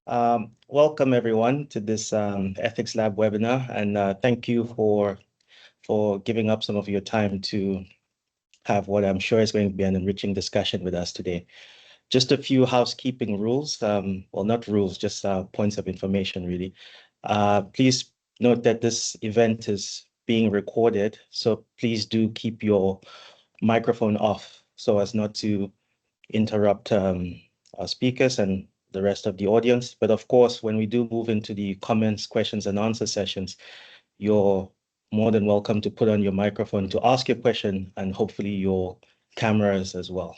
Welcome everyone to this Ethics Lab webinar, and thank you for giving up some of your time to have what I'm sure is going to be an enriching discussion with us today. Just a few housekeeping rules, well, not rules, just points of information, really. Please note that this event is being recorded, so please do keep your microphone off so as not to interrupt our speakers and the rest of the audience. But of course, when we do move into the comments, questions, and answer sessions, you're more than welcome to put on your microphone to ask your question and hopefully your cameras as well.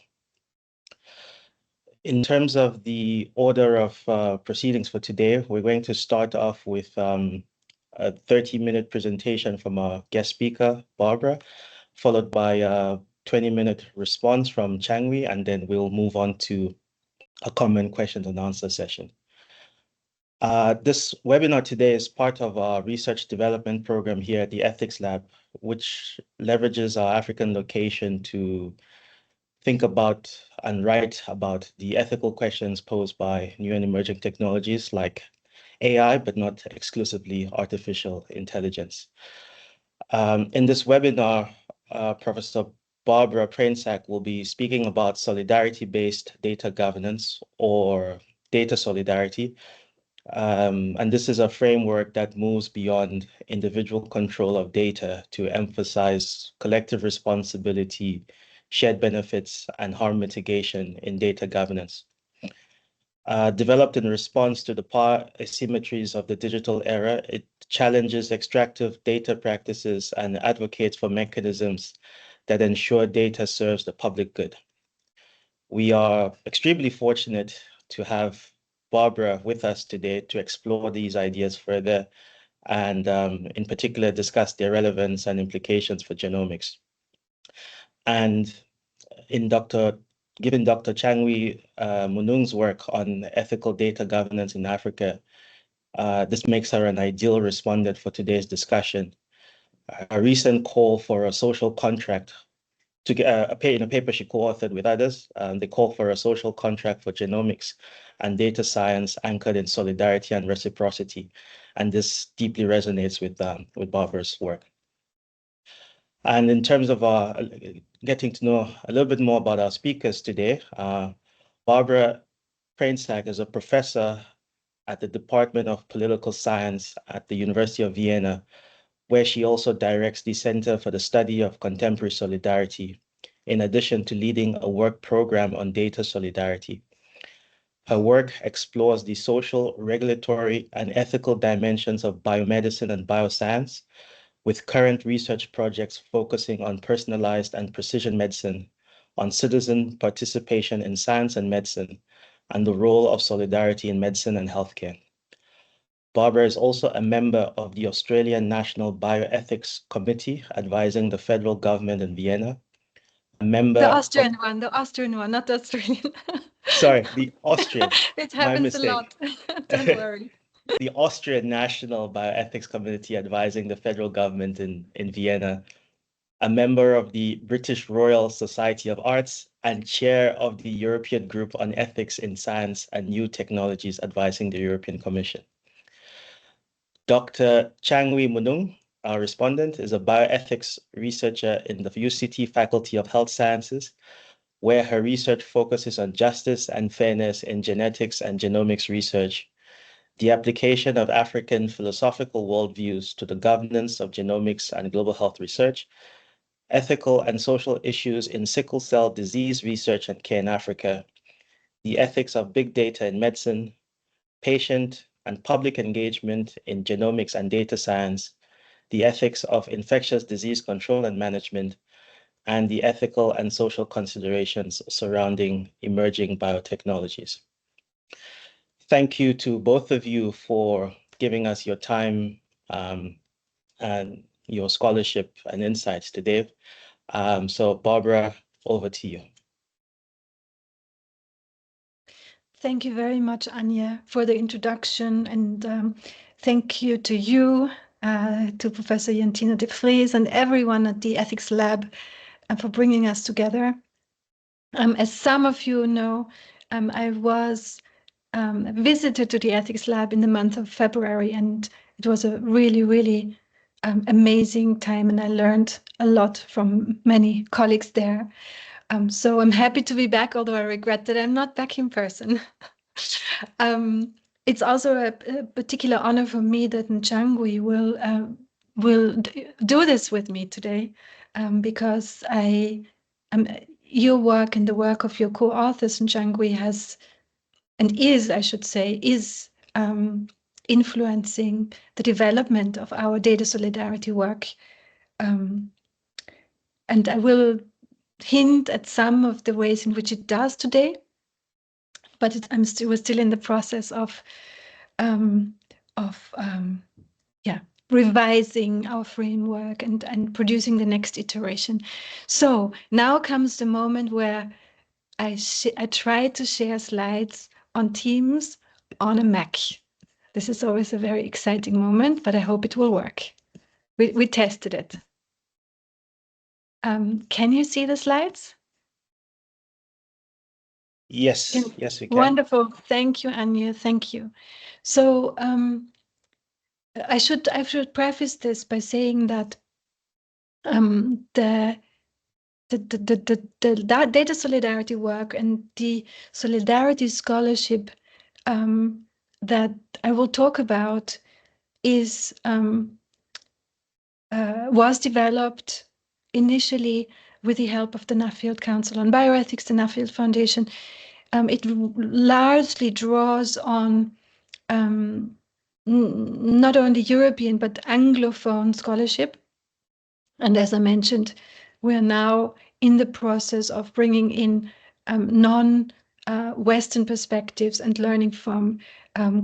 In terms of the order of proceedings for today, we're going to start off with a 30-minute presentation from our guest speaker, Barbara, followed by a 20-minute response from Nchangwi, and then we'll move on to a common question and answer session. This webinar today is part of our research development program here at the Ethics Lab, which leverages our African location to think about and write about the ethical questions posed by new and emerging technologies like AI, but not exclusively artificial intelligence. In this webinar, Professor Barbara Prainsack will be speaking about solidarity-based data governance, or data solidarity. And this is a framework that moves beyond individual control of data to emphasize collective responsibility, shared benefits, and harm mitigation in data governance. Developed in response to the power asymmetries of the digital era, it challenges extractive data practices and advocates for mechanisms that ensure data serves the public good. We are extremely fortunate to have Barbara with us today to explore these ideas further and in particular discuss their relevance and implications for genomics. And given Dr. Nchangwi Munung's work on ethical data governance in Africa, this makes her an ideal respondent for today's discussion. A recent call for a social contract in a paper she co-authored with others, they call for a social contract for genomics and data science anchored in solidarity and reciprocity. And this deeply resonates with Barbara's work. And in terms of getting to know a little bit more about our speakers today, Barbara Prainsack is a professor at the Department of Political Science at the University of Vienna, where she also directs the Center for the Study of Contemporary Solidarity, in addition to leading a work program on data solidarity. Her work explores the social, regulatory, and ethical dimensions of biomedicine and bioscience, with current research projects focusing on personalized and precision medicine, on citizen participation in science and medicine, and the role of solidarity in medicine and healthcare. Barbara is also a member of the Australian National Bioethics Committee, advising the federal government in Vienna. A member the Austrian one, not the Australian. Sorry, the Austrian. It happens a lot. Don't worry. The Austrian National Bioethics Committee, advising the federal government in Vienna. A member of the British Royal Society of Arts and chair of the European Group on Ethics in Science and New Technologies, advising the European Commission. Dr. Nchangwi Munung, our respondent, is a bioethics researcher in the UCT Faculty of Health Sciences, where her research focuses on justice and fairness in genetics and genomics research, the application of African philosophical worldviews to the governance of genomics and global health research, ethical and social issues in sickle cell disease research and care in Africa, the ethics of big data in medicine, patient and public engagement in genomics and data science, the ethics of infectious disease control and management, and the ethical and social considerations surrounding emerging biotechnologies. Thank you to both of you for giving us your time and your scholarship and insights today. So Barbara, over to you. Thank you very much, Anya, for the introduction, and thank you to you, to Professor Jantine de Vries and everyone at the Ethics Lab for bringing us together. As some of you know, I was visitor to the Ethics Lab in the month of February, and it was a really, really amazing time, and I learned a lot from many colleagues there. So I'm happy to be back, although I regret that I'm not back in person. It's also a particular honor for me that Nchangwi will do this with me today, because your work and the work of your co-authors, Nchangwi, has and is, I should say, is influencing the development of our data solidarity work. And I will hint at some of the ways in which it does today, but we're still in the process of revising our framework and producing the next iteration. So now comes the moment where I try to share slides on Teams on a Mac. This is always a very exciting moment, but I hope it will work. We tested it. Can you see the slides? Yes, yes, we can. Wonderful. Thank you, Anya. Thank you. So I should preface this by saying that the data solidarity work and the solidarity scholarship that I will talk about was developed initially with the help of the Nuffield Council on Bioethics, the Nuffield Foundation. It largely draws on not only European but Anglophone scholarship. And as I mentioned, we are now in the process of bringing in non-Western perspectives and learning from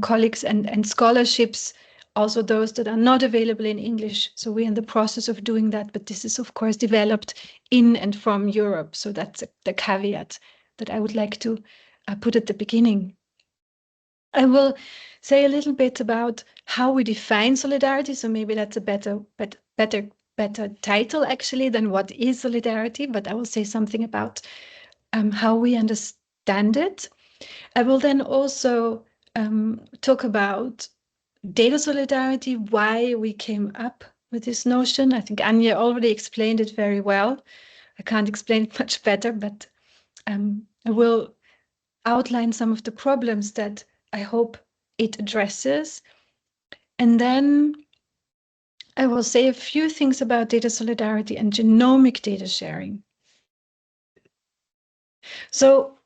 colleagues and scholarships, also those that are not available in English. So we're in the process of doing that, but this is of course developed in and from Europe. So that's the caveat that I would like to put at the beginning. I will say a little bit about how we define solidarity. So maybe that's a better title actually than what is solidarity, but I will say something about how we understand it. I will then also talk about data solidarity, why we came up with this notion. I think Anya already explained it very well. I can't explain it much better, but I will outline some of the problems that I hope it addresses. And then I will say a few things about data solidarity and genomic data sharing. So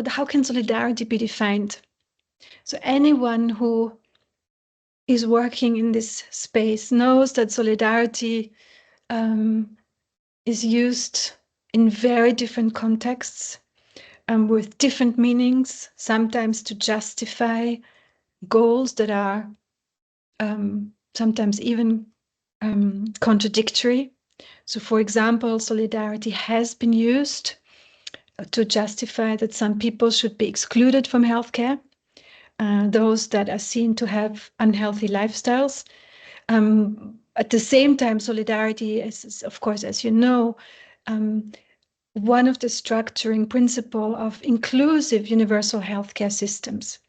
how can solidarity be defined? So anyone who is working in this space knows that solidarity is used in very different contexts with different meanings, sometimes to justify goals that are sometimes even contradictory. So for example, solidarity has been used to justify that some people should be excluded from healthcare, those that are seen to have unhealthy lifestyles. At the same time, solidarity is, of course, as you know, one of the structuring principles of inclusive universal healthcare systems.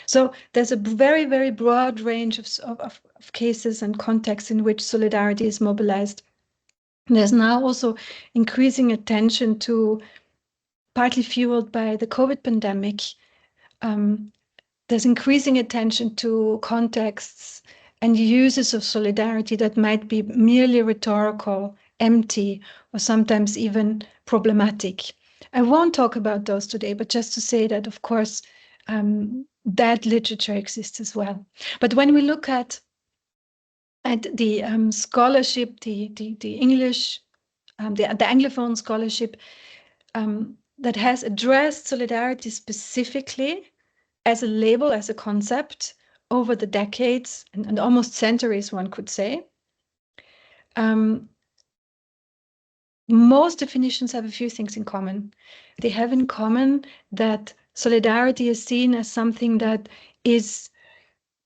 So there's a very, very broad range of cases and contexts in which solidarity is mobilized. There's now also increasing attention to, partly fueled by the COVID pandemic, there's increasing attention to contexts and uses of solidarity that might be merely rhetorical, empty, or sometimes even problematic. I won't talk about those today, but just to say that, of course, that literature exists as well. But when we look at the scholarship, the English, the Anglophone scholarship that has addressed solidarity specifically as a label, as a concept over the decades and almost centuries, one could say. Most definitions have a few things in common. They have in common that solidarity is seen as something that is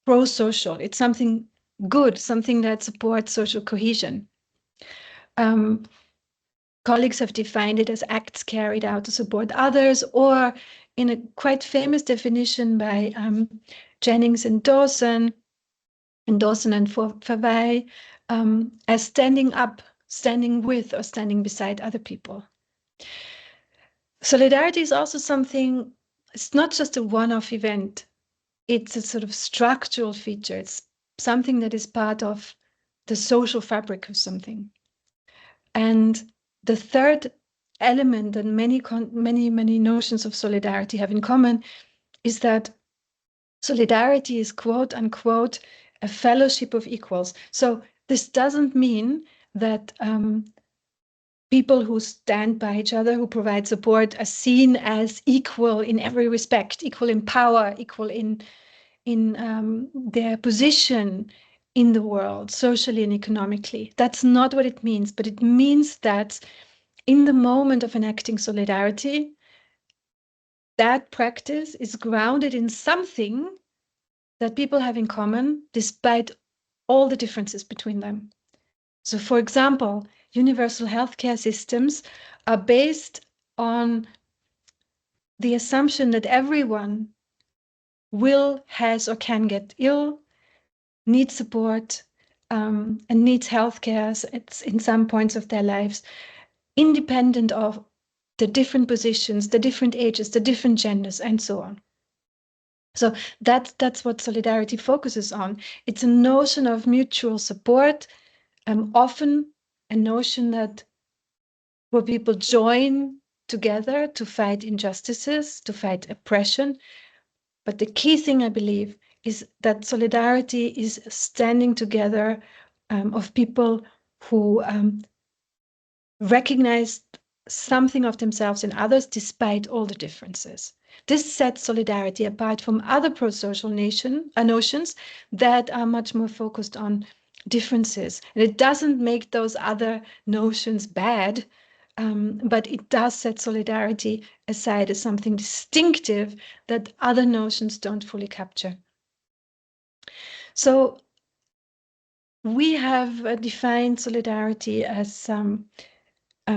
pro-social. It's something good, something that supports social cohesion. colleagues have defined it as acts carried out to support others, or in a quite famous definition by Jennings and Dawson and Verwey, as standing up, standing with, or standing beside other people. Solidarity is also something, it's not just a one-off event. It's a sort of structural feature. It's something that is part of the social fabric of something. And the third element that many notions of solidarity have in common is that solidarity is, quote unquote, a fellowship of equals. So this doesn't mean that people who stand by each other, who provide support, are seen as equal in every respect, equal in power, equal in their position in the world, socially and economically. That's not what it means, but it means that in the moment of enacting solidarity, that practice is grounded in something that people have in common, despite all the differences between them. So, for example, universal healthcare systems are based on the assumption that everyone will, has, or can get ill, needs support, and needs healthcare in some points of their lives, independent of the different positions, the different ages, the different genders, and so on. So that's what solidarity focuses on. It's a notion of mutual support, often a notion that where people join together to fight injustices, to fight oppression. But the key thing, I believe, is that solidarity is standing together of people who recognize something of themselves in others despite all the differences. This sets solidarity apart from other pro-social notions that are much more focused on differences. And it doesn't make those other notions bad, but it does set solidarity aside as something distinctive that other notions don't fully capture. So we have defined solidarity as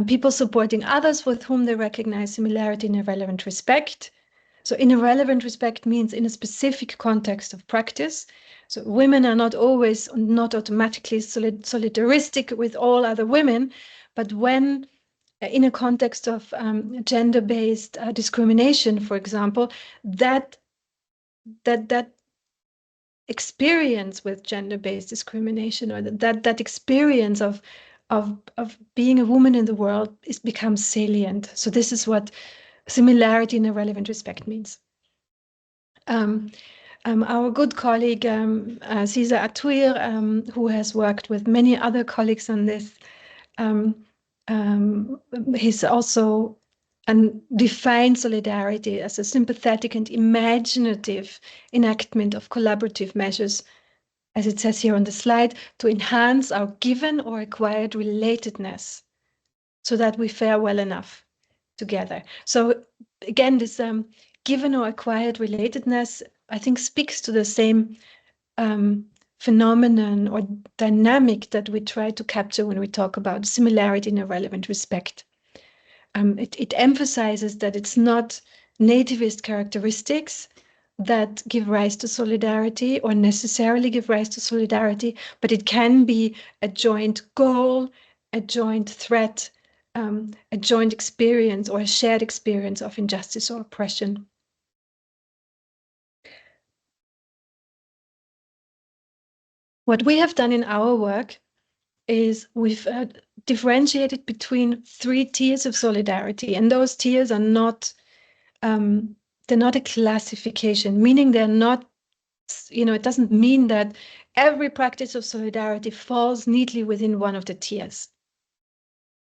people supporting others with whom they recognize similarity in a relevant respect. So in a relevant respect means in a specific context of practice. So women are not always, not automatically solidaristic with all other women, but when in a context of gender-based discrimination, for example, that experience with gender-based discrimination, or that experience of being a woman in the world becomes salient. So this is what similarity in a relevant respect means. Our good colleague Cesar Atuir, who has worked with many other colleagues on this, he's also defined solidarity as a sympathetic and imaginative enactment of collaborative measures, as it says here on the slide, to enhance our given or acquired relatedness so that we fare well enough together. So again, this given or acquired relatedness, I think, speaks to the same phenomenon or dynamic that we try to capture when we talk about similarity in a relevant respect. It emphasizes that it's not nativist characteristics that give rise to solidarity or necessarily give rise to solidarity, but it can be a joint goal, a joint threat, a joint experience or a shared experience of injustice or oppression. What we have done in our work is we've differentiated between 3 tiers of solidarity, and those tiers are not they're not a classification, meaning they're not, it doesn't mean that every practice of solidarity falls neatly within one of the tiers.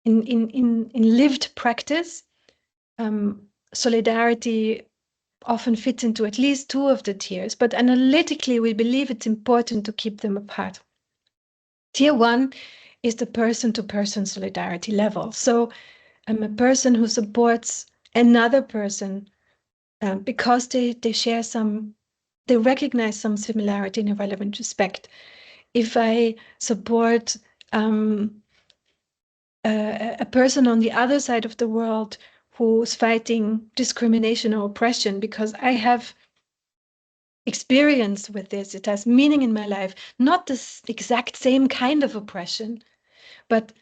In lived practice, solidarity often fits into at least 2 of the tiers, but analytically we believe it's important to keep them apart. Tier 1 is the person-to-person solidarity level. So I'm a person who supports another person because they share they recognize some similarity in a relevant respect. If I support a person on the other side of the world who's fighting discrimination or oppression, because I have experience with this. It has meaning in my life, not this exact same kind of oppression, but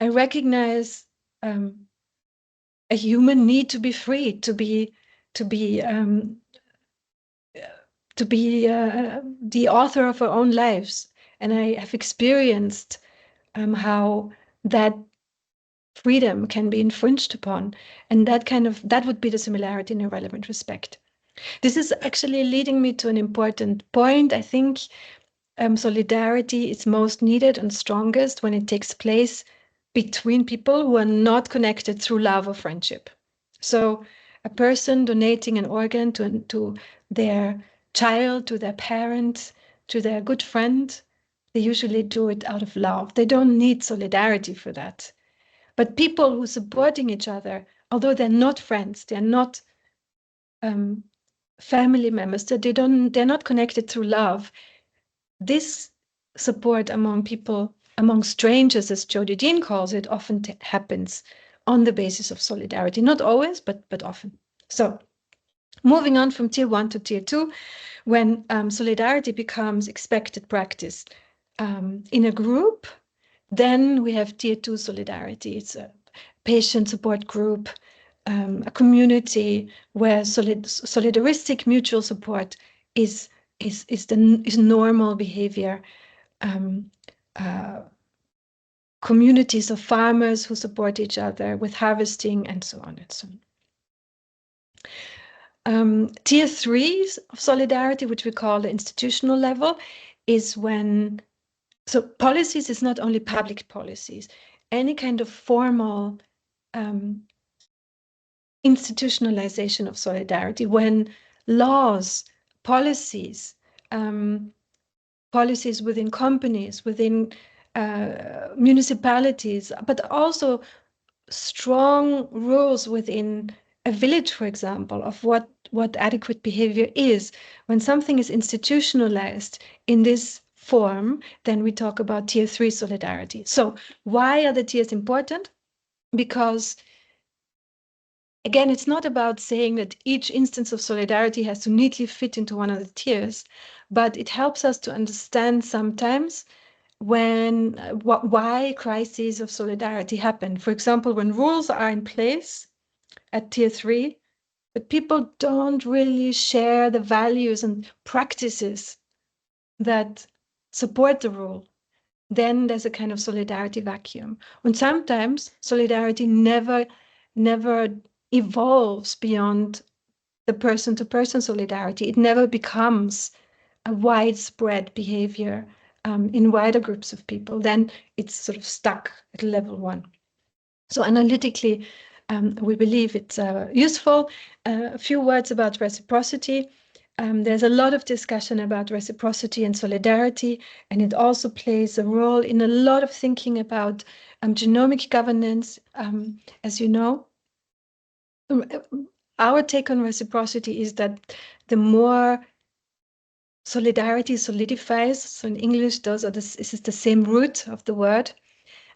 I recognize a human need to be free, to be the author of our own lives. And I have experienced how that freedom can be infringed upon, and that would be the similarity in a relevant respect. This is actually leading me to an important point. I think solidarity is most needed and strongest when it takes place between people who are not connected through love or friendship. So a person donating an organ to their child, to their parent, to their good friend, they usually do it out of love. They don't need solidarity for that. But people who are supporting each other, although they're not friends, they're not family members, they're not connected through love. This support among people, among strangers, as Jody Dean calls it, often happens on the basis of solidarity. Not always, but often. So moving on from tier 1 to tier 2, when solidarity becomes expected practice in a group, then we have tier 2 solidarity. It's a patient support group, a community where solidaristic mutual support is normal behavior. Communities of farmers who support each other with harvesting and so on and so on. Tier 3 of solidarity, which we call the institutional level, is when, so policies is not only public policies, any kind of formal institutionalization of solidarity, when laws, policies, policies within companies, within municipalities, but also strong rules within a village, for example, of what adequate behavior is. When something is institutionalized in this form, then we talk about tier 3 solidarity. So why are the tiers important? Because again, it's not about saying that each instance of solidarity has to neatly fit into one of the tiers, but it helps us to understand sometimes when why crises of solidarity happen. For example, when rules are in place at tier 3, but people don't really share the values and practices that support the rule, then there's a kind of solidarity vacuum. And sometimes solidarity never evolves beyond the person-to-person solidarity. It never becomes a widespread behavior in wider groups of people. Then it's sort of stuck at level 1. So analytically, we believe it's useful. A few words about reciprocity. There's a lot of discussion about reciprocity and solidarity, and it also plays a role in a lot of thinking about genomic governance. As you know, our take on reciprocity is that the more solidarity solidifies, so in English, this is the same root of the word,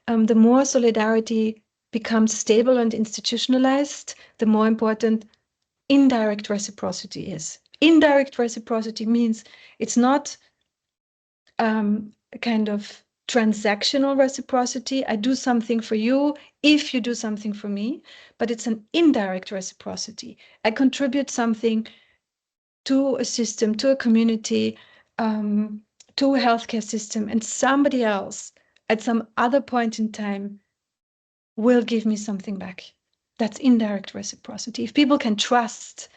the more solidarity becomes stable and institutionalized, the more important indirect reciprocity is. Indirect reciprocity means it's not a kind of transactional reciprocity. I do something for you if you do something for me, but it's an indirect reciprocity. I contribute something to a system, to a community, to a healthcare system, and somebody else at some other point in time will give me something back. That's indirect reciprocity. If people can trust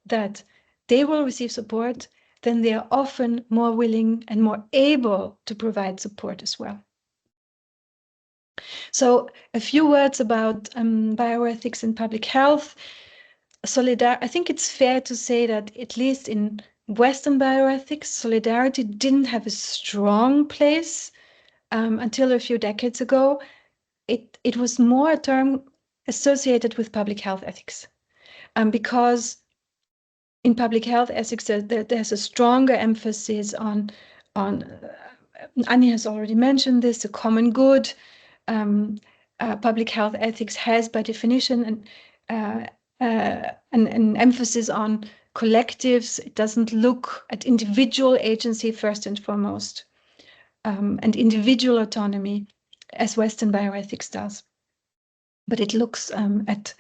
that they will receive support, then they are often more willing and more able to provide support as well. So a few words about bioethics and public health. I think it's fair to say that at least in Western bioethics, solidarity didn't have a strong place until a few decades ago. It was more a term associated with public health ethics, because in public health ethics there's a stronger emphasis on Anja has already mentioned this, the common good, public health ethics has, by definition, an emphasis on collectives. It doesn't look at individual agency first and foremost, and individual autonomy, as Western bioethics does. But it looks at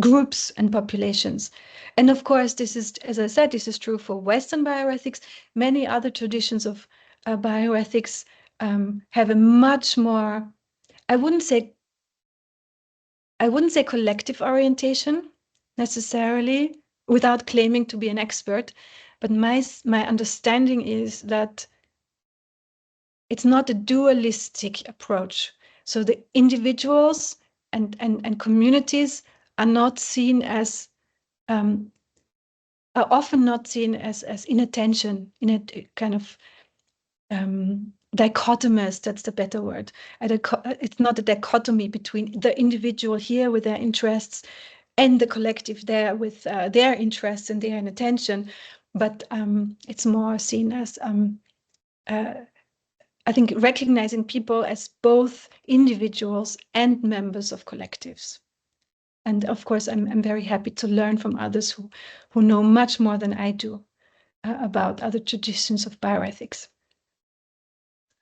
groups and populations. And of course, this is, as I said, this is true for Western bioethics. Many other traditions of bioethics have a much more, I wouldn't say collective orientation necessarily, without claiming to be an expert, but my understanding is that it's not a dualistic approach. So the individuals and communities are not seen as are often not seen as inattention, in a kind of dichotomous, that's the better word. It's not a dichotomy between the individual here with their interests and the collective there with their interests and their inattention, but it's more seen as, I think, recognizing people as both individuals and members of collectives. And of course, I'm very happy to learn from others who know much more than I do about other traditions of bioethics.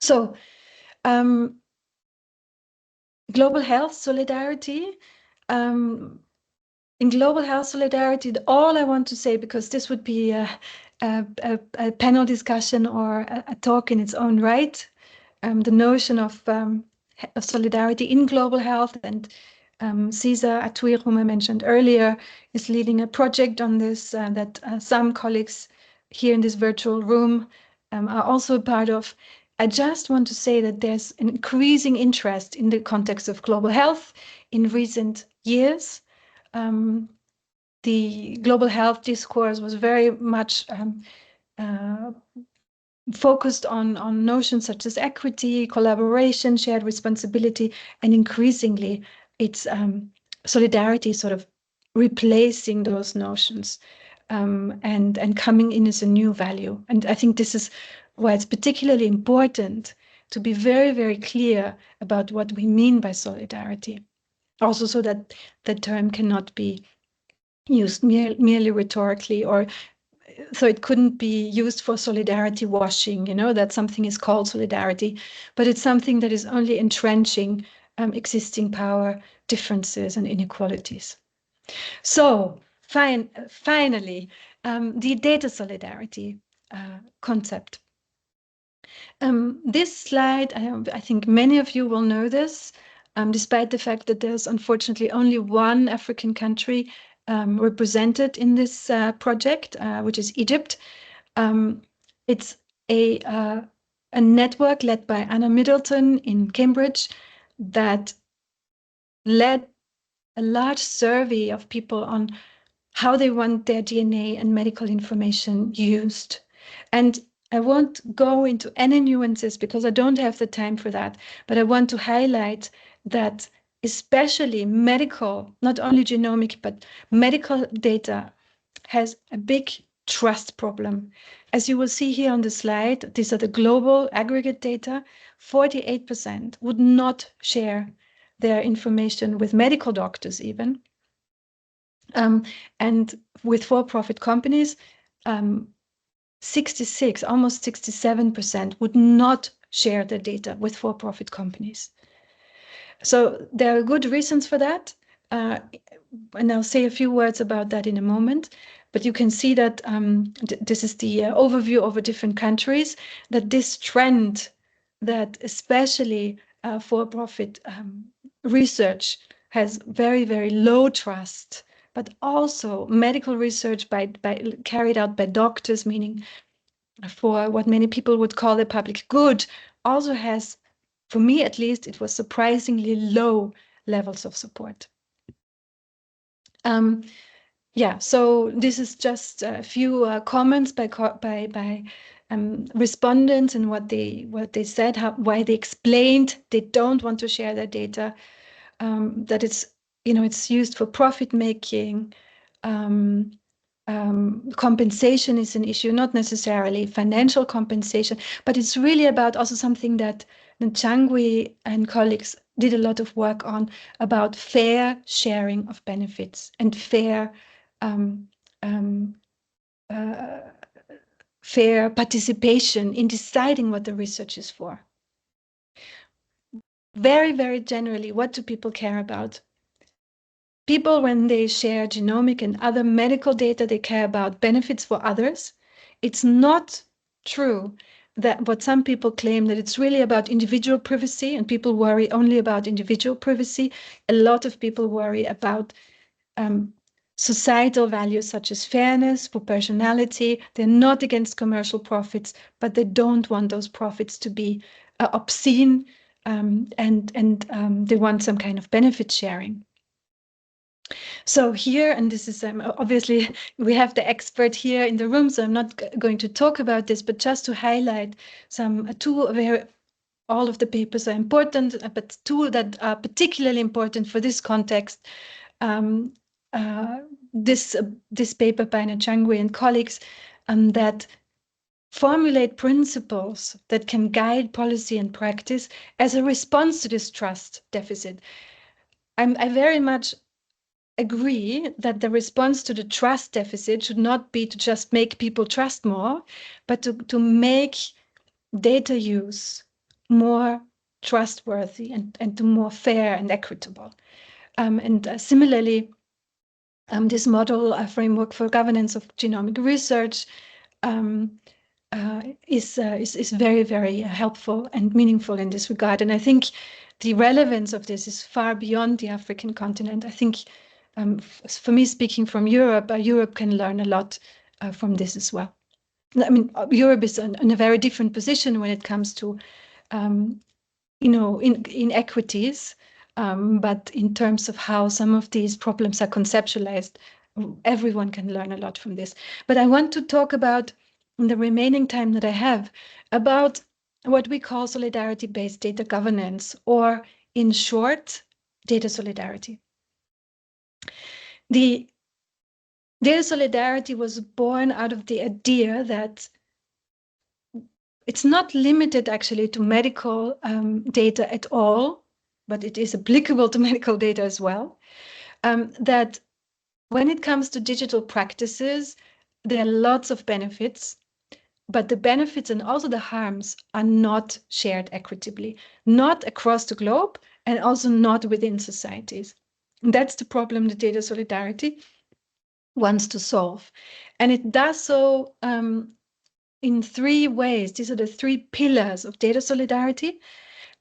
So, global health solidarity. In global health solidarity, all I want to say, because this would be a panel discussion or a talk in its own right, the notion of solidarity in global health, and Cesar Atuir, whom I mentioned earlier, is leading a project on this that some colleagues here in this virtual room are also a part of. I just want to say that there's an increasing interest in the context of global health in recent years. The global health discourse was very much focused on notions such as equity, collaboration, shared responsibility, and increasingly it's solidarity sort of replacing those notions and coming in as a new value. And I think this is why it's particularly important to be very, very clear about what we mean by solidarity. Also, so that the term cannot be used merely rhetorically, or so it couldn't be used for solidarity washing, that something is called solidarity, but it's something that is only entrenching existing power differences and inequalities. So finally, the data solidarity concept. This slide, I think many of you will know this, despite the fact that there's unfortunately only one African country represented in this project, which is Egypt. It's a network led by Anna Middleton in Cambridge that led a large survey of people on how they want their DNA and medical information used. And I won't go into any nuances because I don't have the time for that, but I want to highlight that especially medical, not only genomic, but medical data has a big trust problem. As you will see here on the slide, these are the global aggregate data. 48% would not share their information with medical doctors even. And with for-profit companies, 66, almost 67% would not share their data with for-profit companies. So there are good reasons for that. And I'll say a few words about that in a moment. But you can see that this is the overview over different countries, that this trend that especially for-profit research has very, very low trust, but also medical research carried out by doctors, meaning for what many people would call the public good, also has, for me at least, it was surprisingly low levels of support. Yeah, so this is just a few comments by respondents and what they said, why they explained they don't want to share their data, that it's used for profit making. Compensation is an issue, not necessarily financial compensation, but it's really about also something that Nchangwi and colleagues did a lot of work on about fair sharing of benefits and fair fair participation in deciding what the research is for. Very, very generally, what do people care about? People, when they share genomic and other medical data, they care about benefits for others. It's not true that what some people claim, that it's really about individual privacy, and people worry only about individual privacy. A lot of people worry about societal values such as fairness, proportionality. They're not against commercial profits, but they don't want those profits to be obscene, and they want some kind of benefit sharing. So here, and this is obviously we have the expert here in the room, so I'm not going to talk about this, but just to highlight some two very, all of the papers are important, but two that are particularly important for this context. This paper by Nchangwi and colleagues that formulate principles that can guide policy and practice as a response to this trust deficit. I very much agree that the response to the trust deficit should not be to just make people trust more, but to make data use more trustworthy and to more fair and equitable. Similarly, this model framework for governance of genomic research is very, very helpful and meaningful in this regard. And I think the relevance of this is far beyond the African continent. I think for me, speaking from Europe, Europe can learn a lot from this as well. I mean, Europe is in a very different position when it comes to, inequities, but in terms of how some of these problems are conceptualized, everyone can learn a lot from this. But I want to talk about, in the remaining time that I have, about what we call solidarity-based data governance, or in short, data solidarity. The data solidarity was born out of the idea that it's not limited actually to medical data at all, but it is applicable to medical data as well, that when it comes to digital practices, there are lots of benefits, but the benefits and also the harms are not shared equitably, not across the globe, and also not within societies. And that's the problem that data solidarity wants to solve. And it does so in three ways. These are the three pillars of data solidarity.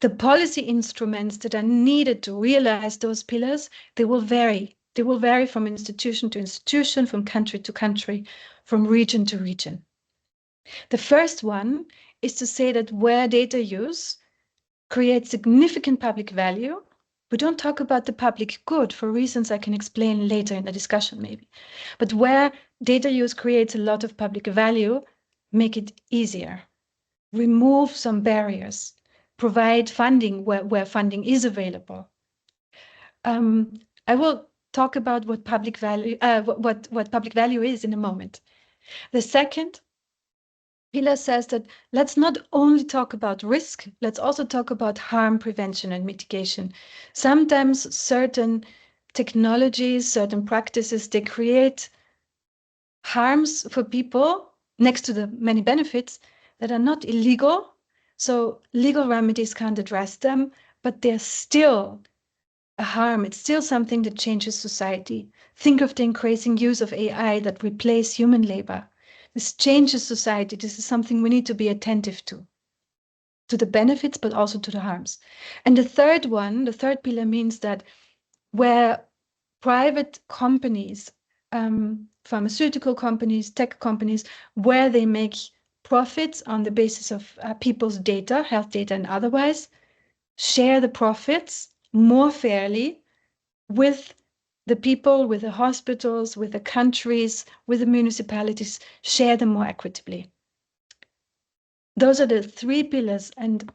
The policy instruments that are needed to realize those pillars, they will vary. They will vary from institution to institution, from country to country, from region to region. The first one is to say that where data use creates significant public value, we don't talk about the public good for reasons I can explain later in the discussion maybe, but where data use creates a lot of public value, make it easier, remove some barriers, provide funding where funding is available. I will talk about what public value, what public value is in a moment. The second pillar says that let's not only talk about risk, let's also talk about harm prevention and mitigation. Sometimes certain technologies, certain practices, they create harms for people next to the many benefits that are not illegal. So legal remedies can't address them, but they're still a harm. It's still something that changes society. Think of the increasing use of AI that replace human labor. This changes society. This is something we need to be attentive to the benefits, but also to the harms. And the third one, the third pillar means that where private companies, pharmaceutical companies, tech companies, where they make profits on the basis of people's data, health data and otherwise, share the profits more fairly with the people, with the hospitals, with the countries, with the municipalities, share them more equitably. Those are the three pillars. And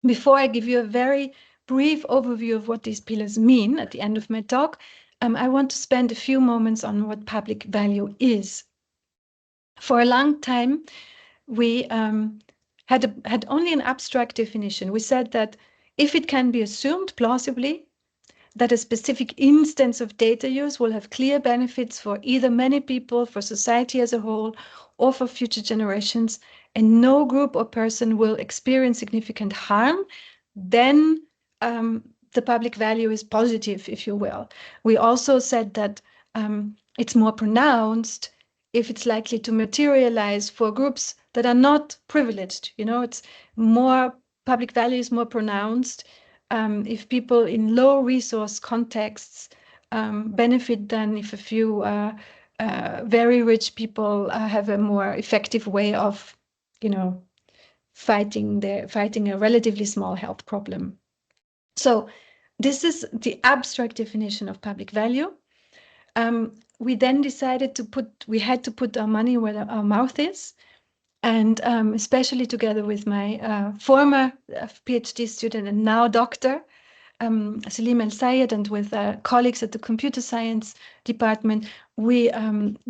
before I give you a very brief overview of what these pillars mean at the end of my talk, I want to spend a few moments on what public value is. For a long time, we had only an abstract definition. We said that if it can be assumed plausibly that a specific instance of data use will have clear benefits for either many people, for society as a whole, or for future generations, and no group or person will experience significant harm, then the public value is positive, if you will. We also said that it's more pronounced if it's likely to materialize for groups that are not privileged. It's more, public value is more pronounced if people in low resource contexts benefit than if a few very rich people have a more effective way of, fighting a relatively small health problem. So this is the abstract definition of public value. We then decided we had to put our money where our mouth is. And especially together with my former PhD student and now doctor, Salim El Sayed, and with colleagues at the computer science department, we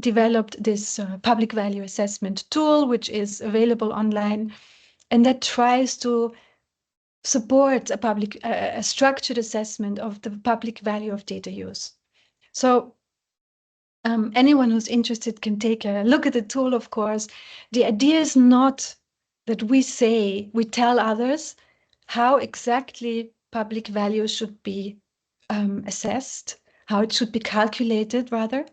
developed this public value assessment tool, which is available online, and that tries to support a structured assessment of the public value of data use. So anyone who's interested can take a look at the tool, of course. The idea is not that we tell others how exactly public value should be assessed, how it should be calculated, rather.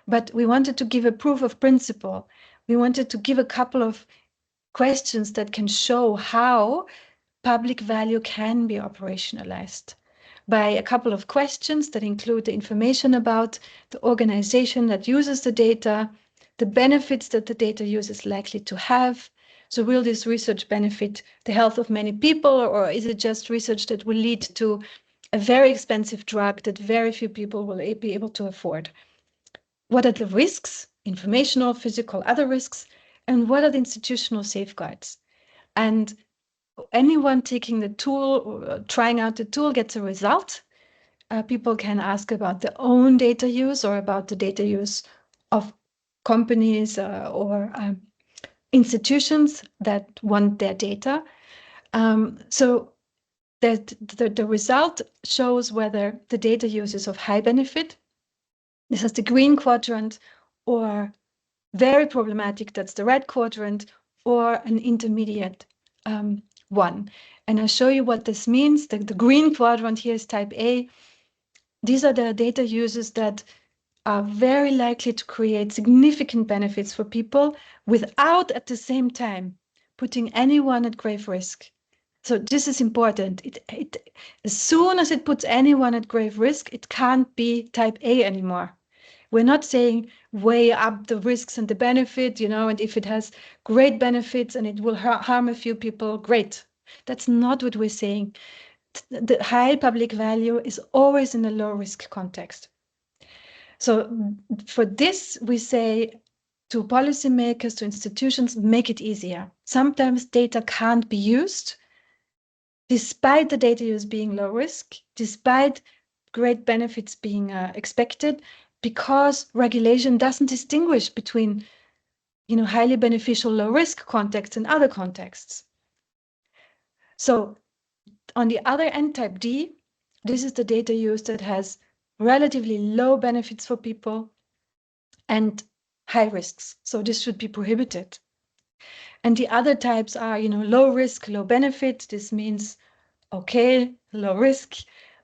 But we wanted to give a proof of principle. We wanted to give a couple of questions that can show how public value can be operationalized by a couple of questions that include the information about the organization that uses the data, the benefits that the data use is likely to have. So will this research benefit the health of many people, or is it just research that will lead to a very expensive drug that very few people will be able to afford? What are the risks, informational, physical, other risks, and what are the institutional safeguards? And anyone taking the tool or trying out the tool gets a result. People can ask about their own data use or about the data use of companies or institutions that want their data. So that the result shows whether the data use is of high benefit. This is the green quadrant, or very problematic, that's the red quadrant, or an intermediate one. And I'll show you what this means. The green quadrant here is type A. These are the data uses that are very likely to create significant benefits for people without at the same time putting anyone at grave risk. So this is important. As soon as it puts anyone at grave risk, it can't be type A anymore. We're not saying weigh up the risks and the benefit, and if it has great benefits and it will harm a few people, great. That's not what we're saying. The high public value is always in a low risk context. So for this, we say to policymakers, to institutions, make it easier. Sometimes data can't be used, despite the data use being low risk, despite great benefits being expected, because regulation doesn't distinguish between highly beneficial low risk contexts and other contexts. So on the other end, type D, this is the data use that has relatively low benefits for people and high risks. So this should be prohibited. And the other types are, low risk, low benefit. This means, okay, low risk,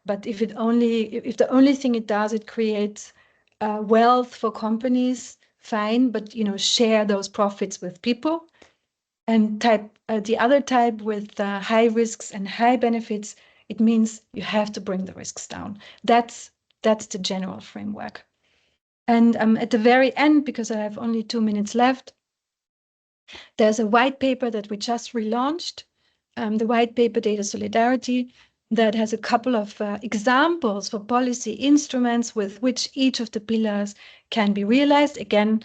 but if the only thing it does, it creates wealth for companies, fine, but share those profits with people. And the other type with high risks and high benefits, it means you have to bring the risks down. That's the general framework. And at the very end, because I have only 2 minutes left, there's a white paper that we just relaunched, the white paper Data Solidarity, that has a couple of examples for policy instruments with which each of the pillars can be realized. Again,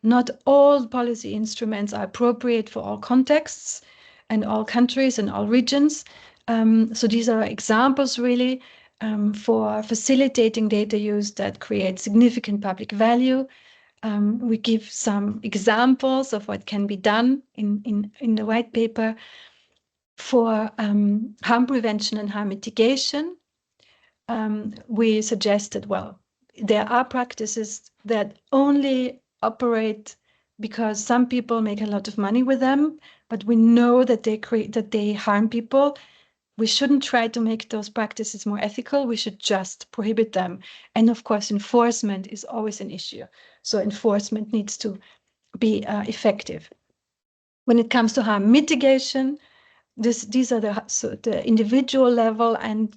not all policy instruments are appropriate for all contexts and all countries and all regions. So these are examples really for facilitating data use that creates significant public value. We give some examples of what can be done in the white paper for harm prevention and harm mitigation. We suggested, well, there are practices that only operate because some people make a lot of money with them, but we know that they harm people. We shouldn't try to make those practices more ethical. We should just prohibit them. And of course, enforcement is always an issue. So enforcement needs to be effective. When it comes to harm mitigation, these are the individual level and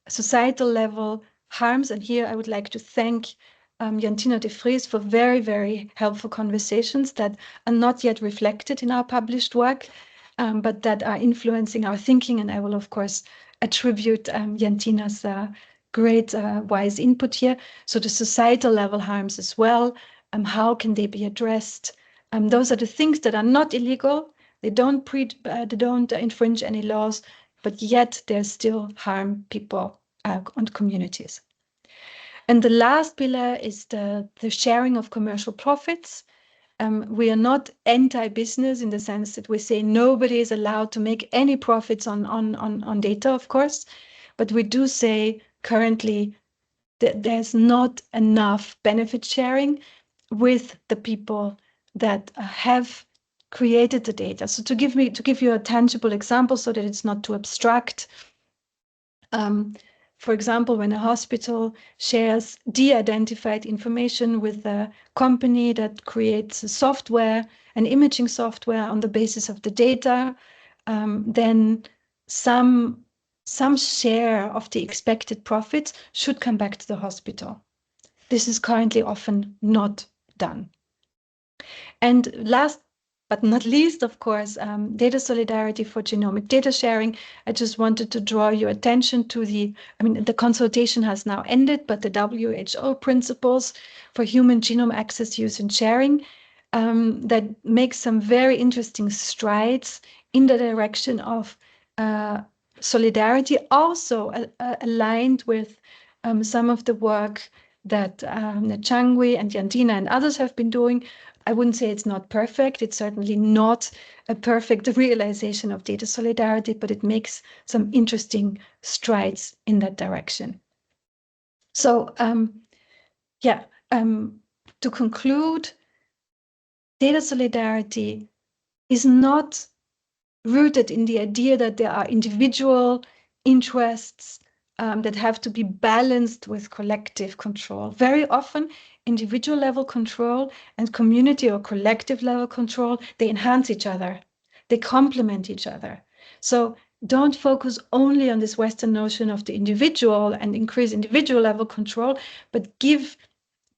societal level harms. And here I would like to thank Jantine de Vries for very, very helpful conversations that are not yet reflected in our published work, but that are influencing our thinking. And I will, of course, attribute Jantina's great wise input here. So the societal level harms as well, how can they be addressed? Those are the things that are not illegal. They don't infringe any laws, but yet they still harm people and communities. And the last pillar is the sharing of commercial profits. We are not anti-business in the sense that we say nobody is allowed to make any profits on data, of course, but we do say currently that there's not enough benefit sharing with the people that have created the data. So to give you a tangible example so that it's not too abstract, for example, when a hospital shares de-identified information with a company that creates software, an imaging software on the basis of the data, then some share of the expected profits should come back to the hospital. This is currently often not done. And last but not least, of course, data solidarity for genomic data sharing. I just wanted to draw your attention to the consultation has now ended, but the WHO principles for human genome access, use, and sharing that makes some very interesting strides in the direction of solidarity, also aligned with some of the work that Nchangwi and Jantine and others have been doing. I wouldn't say it's not perfect. It's certainly not a perfect realization of data solidarity, but it makes some interesting strides in that direction. So, to conclude, data solidarity is not rooted in the idea that there are individual interests that have to be balanced with collective control. Very often, individual level control and community or collective level control, they enhance each other. They complement each other. So don't focus only on this Western notion of the individual and increase individual level control, but give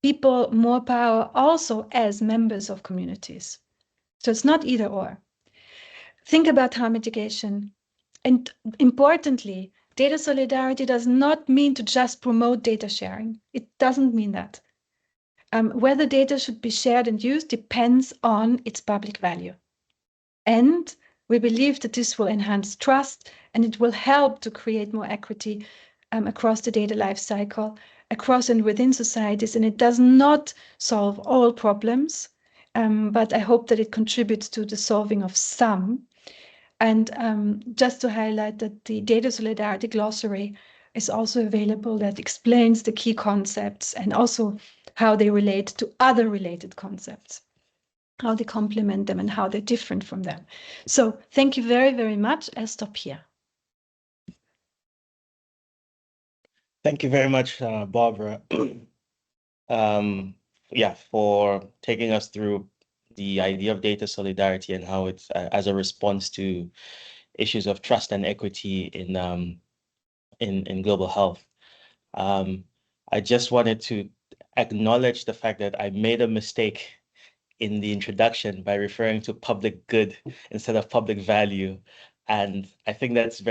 people more power also as members of communities. So it's not either or. Think about harm mitigation. And importantly, data solidarity does not mean to just promote data sharing. It doesn't mean that. Whether data should be shared and used depends on its public value. And we believe that this will enhance trust and it will help to create more equity across the data life cycle, across and within societies. And it does not solve all problems, but I hope that it contributes to the solving of some. And just to highlight that the data solidarity glossary is also available that explains the key concepts and also how they relate to other related concepts, how they complement them and how they're different from them. So thank you very, very much. I'll stop here. Thank you very much, Barbara. For taking us through the idea of data solidarity and how it's as a response to issues of trust and equity in global health. I just wanted to acknowledge the fact that I made a mistake in the introduction by referring to public good instead of public value. And I think that's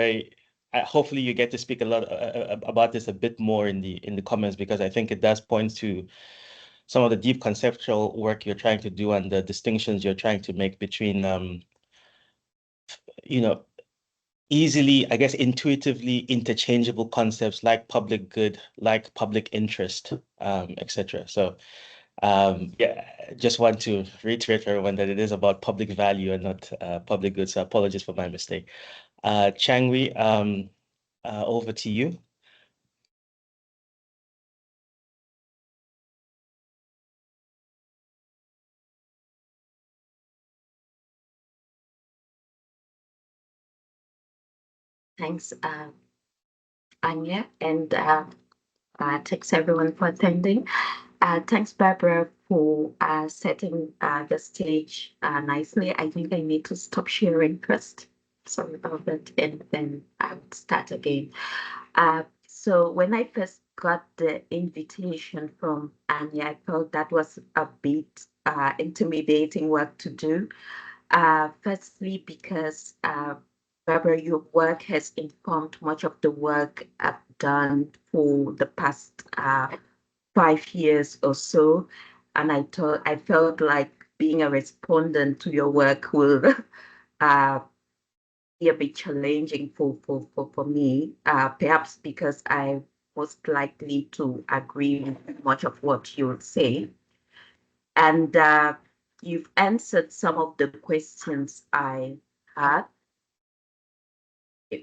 hopefully you get to speak a lot about this a bit more in the comments, because I think it does point to some of the deep conceptual work you're trying to do and the distinctions you're trying to make between, easily, I guess, intuitively interchangeable concepts like public good, like public interest, etc. So Yeah, just want to reiterate for everyone that it is about public value and not public goods. So apologies for my mistake. Nchangwi, over to you. Thanks, Anya, and thanks everyone for attending. Thanks, Barbara, for setting the stage nicely. I think I need to stop sharing first. Sorry about that, and then I would start again. So when I first got the invitation from Anya, I felt that was a bit intimidating work to do. Firstly, because Barbara, your work has informed much of the work I've done for the past 5 years or so. And I felt like being a respondent to your work will be a bit challenging for me, perhaps because I most likely to agree with much of what you say. And you've answered some of the questions I had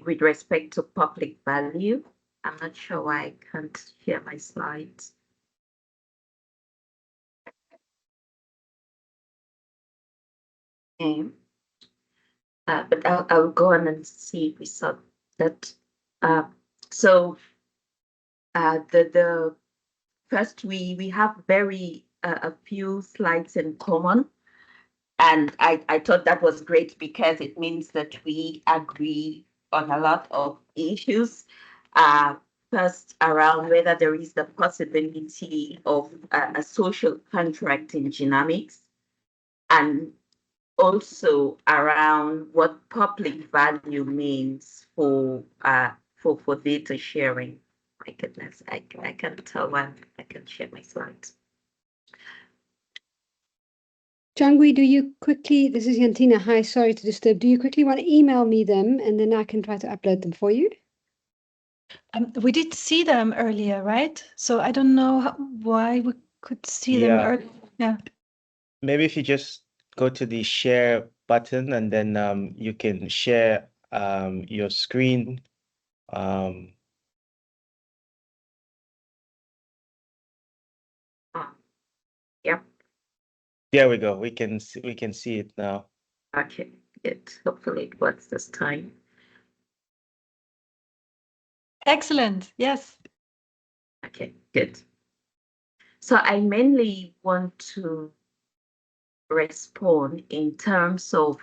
with respect to public value. I'm not sure why I can't share my slides. Okay. But I'll go on and see if we saw that. So the first we have very a few slides in common. And I thought that was great because it means that we agree on a lot of issues. Uh, First, around whether there is the possibility of a social contract in genomics, and also around what public value means for data sharing. My goodness, I can't tell when I can share my slides. Nchangwi, do you quickly, this is Yantina, hi, sorry to disturb. Do you quickly want to email me them and then I can try to upload them for you? We did see them earlier, right? So I don't know why we could see them earlier. Yeah. Maybe if you just go to the share button and then you can share your screen. Yep. There we go. We can see it now. Okay, good. Hopefully it works this time. Excellent. Yes. Okay, good. So I mainly want to respond in terms of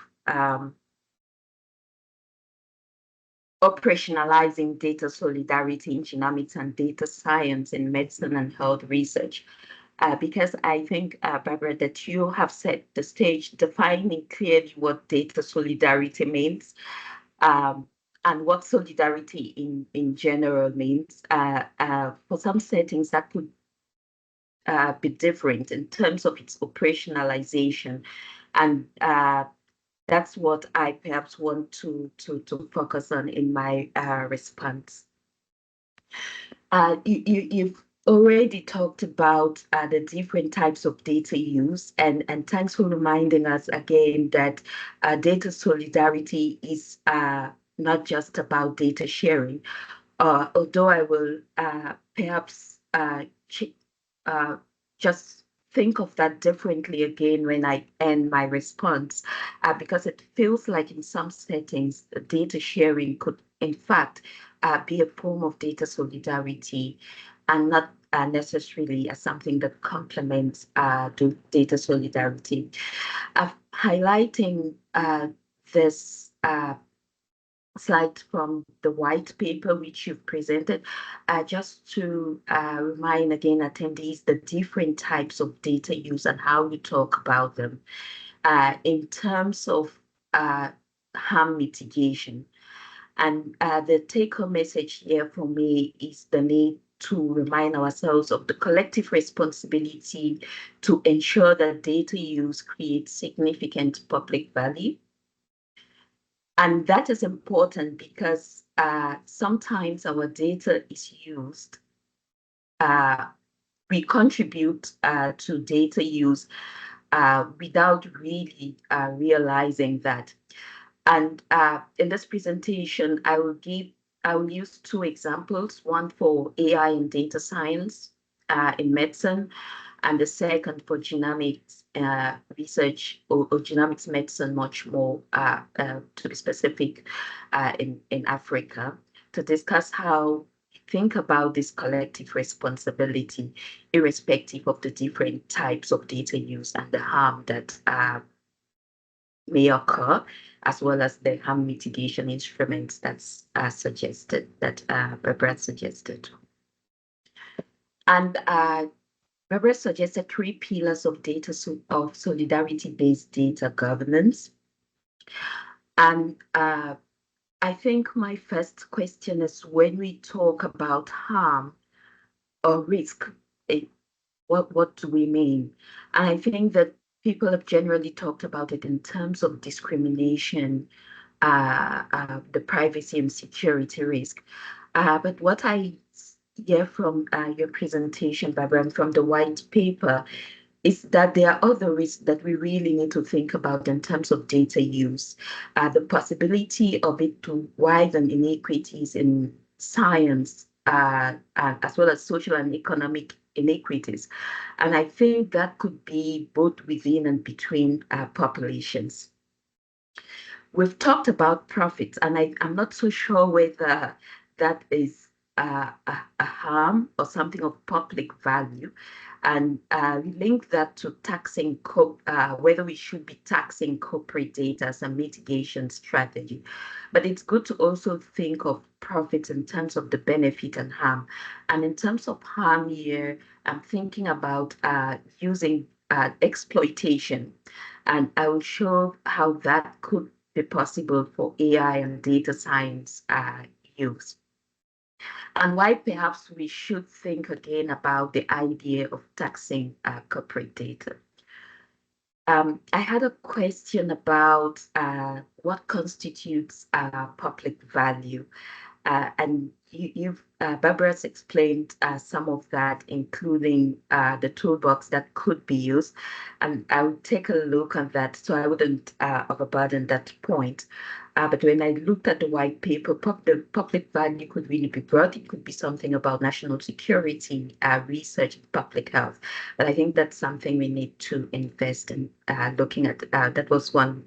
operationalizing data solidarity in genomics and data science in medicine and health research. Because I think, Barbara, that you have set the stage defining clearly what data solidarity means, and what solidarity in general means. For some settings, that could be different in terms of its operationalization. And that's what I perhaps want to focus on in my response. You've already talked about the different types of data use, and thanks for reminding us again that data solidarity is not just about data sharing, although I will perhaps just think of that differently again when I end my response, because it feels like in some settings, data sharing could, in fact, be a form of data solidarity and not necessarily as something that complements data solidarity. Highlighting this slide from the white paper which you've presented, just to remind again attendees the different types of data use and how we talk about them in terms of harm mitigation. And the take-home message here for me is the need to remind ourselves of the collective responsibility to ensure that data use creates significant public value. And that is important because sometimes our data is used we contribute to data use without really realizing that. And in this presentation, I will use two examples, one for AI and data science in medicine, and the second for genomics research or genomics medicine, much more to be specific in Africa, to discuss how we think about this collective responsibility, irrespective of the different types of data use and the harm that may occur, as well as the harm mitigation instruments that's suggested, that Barbara suggested. And Barbara suggested 3 pillars of of solidarity-based data governance. And I think my first question is, when we talk about harm or risk, what do we mean? And I think that people have generally talked about it in terms of discrimination, the privacy and security risk. But what I hear from your presentation, Barbara, and from the white paper, is that there are other risks that we really need to think about in terms of data use. The possibility of it to widen inequities in science, as well as social and economic inequities. And I think that could be both within and between populations. We've talked about profits, and I'm not so sure whether that is a harm or something of public value. And we link that to taxing, whether we should be taxing corporate data as a mitigation strategy. But it's good to also think of profits in terms of the benefit and harm. And in terms of harm here, I'm thinking about using exploitation. And I will show how that could be possible for AI and data science use. And why perhaps we should think again about the idea of taxing corporate data. I had a question about what constitutes public value. And Barbara's explained some of that, including the toolbox that could be used. And I'll take a look at that, so I wouldn't overburden that point. But when I looked at the white paper, the public value could really be broad. It could be something about national security, research, public health. But I think that's something we need to invest in looking at. That was one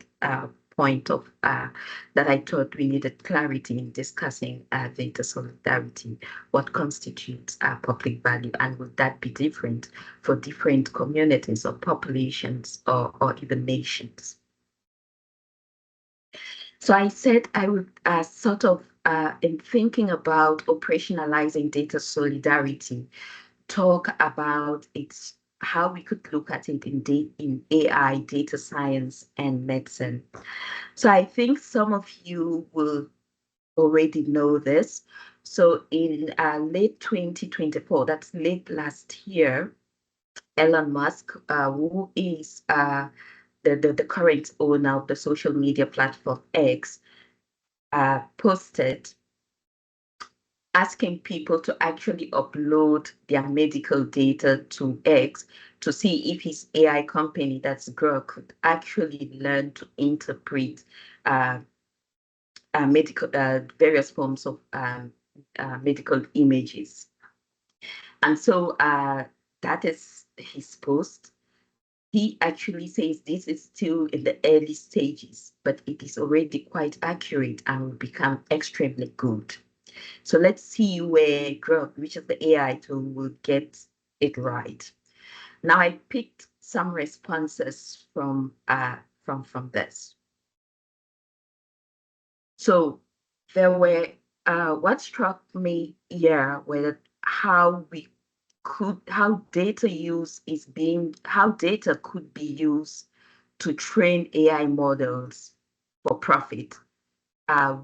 point of that I thought we needed clarity in discussing data solidarity. What constitutes public value, and would that be different for different communities or populations or even nations? So I said I would sort of, in thinking about operationalizing data solidarity, talk about how we could look at it in AI, data science, and medicine. So I think some of you will already know this. So in late 2024, that's late last year, Elon Musk, who is the current owner of the social media platform X, posted asking people to actually upload their medical data to X to see if his AI company, that's Grok, could actually learn to interpret medical various forms of medical images. And so that is his post. He actually says this is still in the early stages, but it is already quite accurate and will become extremely good. So let's see where Grok, which is the AI tool, will get it right. Now I picked some responses from this. So there were what struck me here were how data could be used to train AI models for profit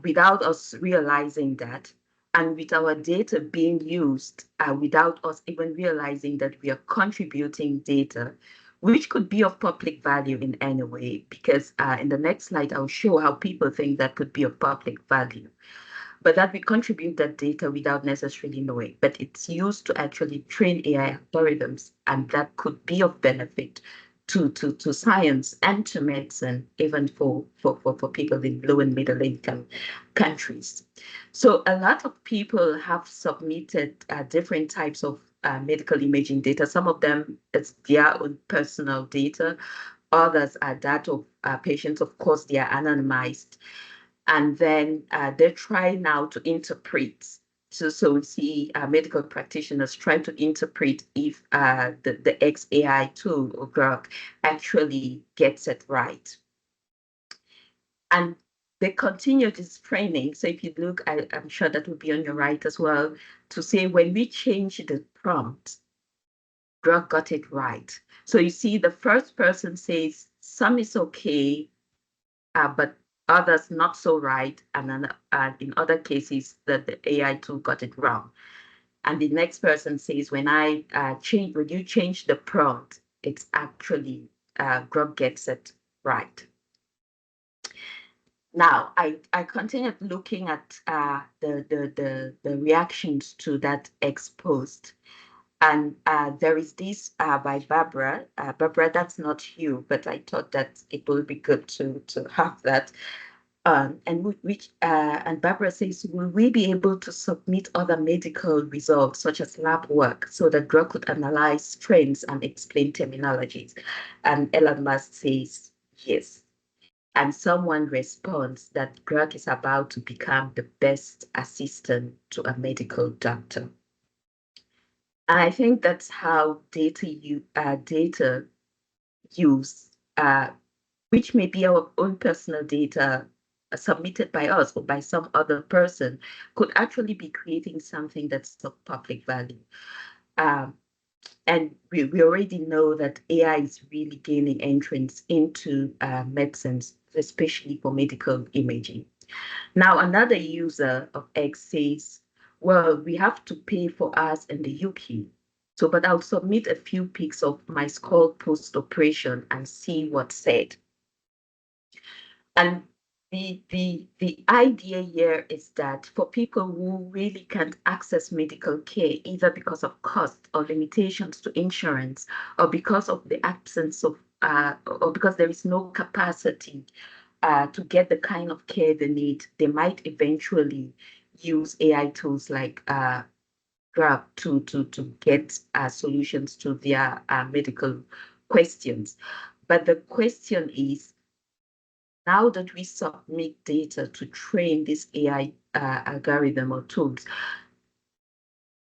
without us realizing that, and with our data being used without us even realizing that we are contributing data, which could be of public value in any way, because in the next slide, I'll show how people think that could be of public value. but that we contribute that data without necessarily knowing. But it's used to actually train AI algorithms, and that could be of benefit to science and to medicine, even for people in low and middle income countries. So a lot of people have submitted different types of medical imaging data. Some of them it's their own personal data. Others are that of patients. Of course, they are anonymized. And then they try now to interpret. So we see medical practitioners try to interpret if the XAI tool or Grok actually gets it right. And they continue this training. So if you look, I'm sure that will be on your right as well, to say when we change the prompt, Grok got it right. So you see the first person says some is okay, but others not so right, and then in other cases that the AI tool got it wrong. And the next person says, when you change the prompt, it's actually Grok gets it right. Now I continued looking at the reactions to that exposed. And there is this by Barbara. Barbara, that's not you, but I thought that it will be good to have that. And Barbara says, will we be able to submit other medical results, such as lab work, so that Grok could analyze trends and explain terminologies? And Elon Musk says, yes. And someone responds that Grok is about to become the best assistant to a medical doctor. And I think that's how data use, which may be our own personal data submitted by us or by some other person, could actually be creating something that's of public value. And we already know that AI is really gaining entrance into medicines, especially for medical imaging. Now, another user of X says, well, we have to pay for us in the UK. So, but I'll submit a few pics of my skull post-operation and see what's said. And the idea here is that for people who really can't access medical care, either because of cost or limitations to insurance, or because of the absence of, or because there is no capacity to get the kind of care they need, they might eventually use AI tools like Grok to get solutions to their medical questions. But the question is, now that we submit data to train this AI algorithm or tools,